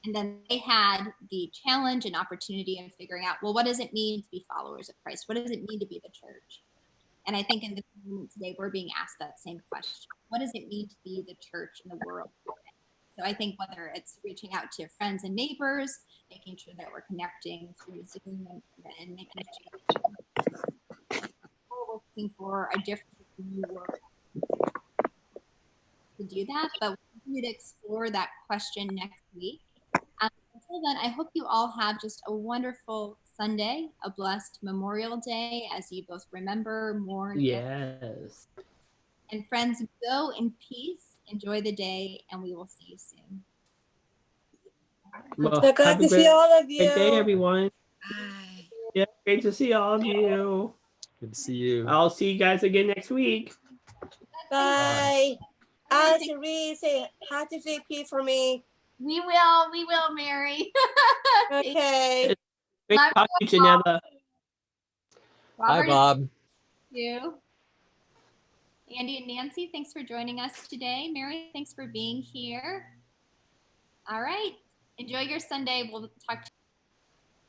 And then they had the challenge and opportunity of figuring out, well, what does it mean to be followers of Christ? What does it mean to be the church? And I think in this moment today, we're being asked that same question. What does it mean to be the church in the world? So I think whether it's reaching out to friends and neighbors, making sure that we're connecting through Zoom and making sure we're looking for a different new world to do that. But we'll continue to explore that question next week. Until then, I hope you all have just a wonderful Sunday, a blessed Memorial Day as you both remember, mourn. Yes. And friends, go in peace, enjoy the day, and we will see you soon. Well, So glad to see all of you. Good day, everyone. Yeah, great to see all of you. Good to see you. I'll see you guys again next week. Bye. Cherie, say hi to JP for me. We will, Mary. Okay. Great Love talking to you, Janetta. Hi, Robert, Bob. you. Andy and Nancy, thanks for joining us today. Mary, thanks for being here. All right. Enjoy your Sunday. We'll talk to you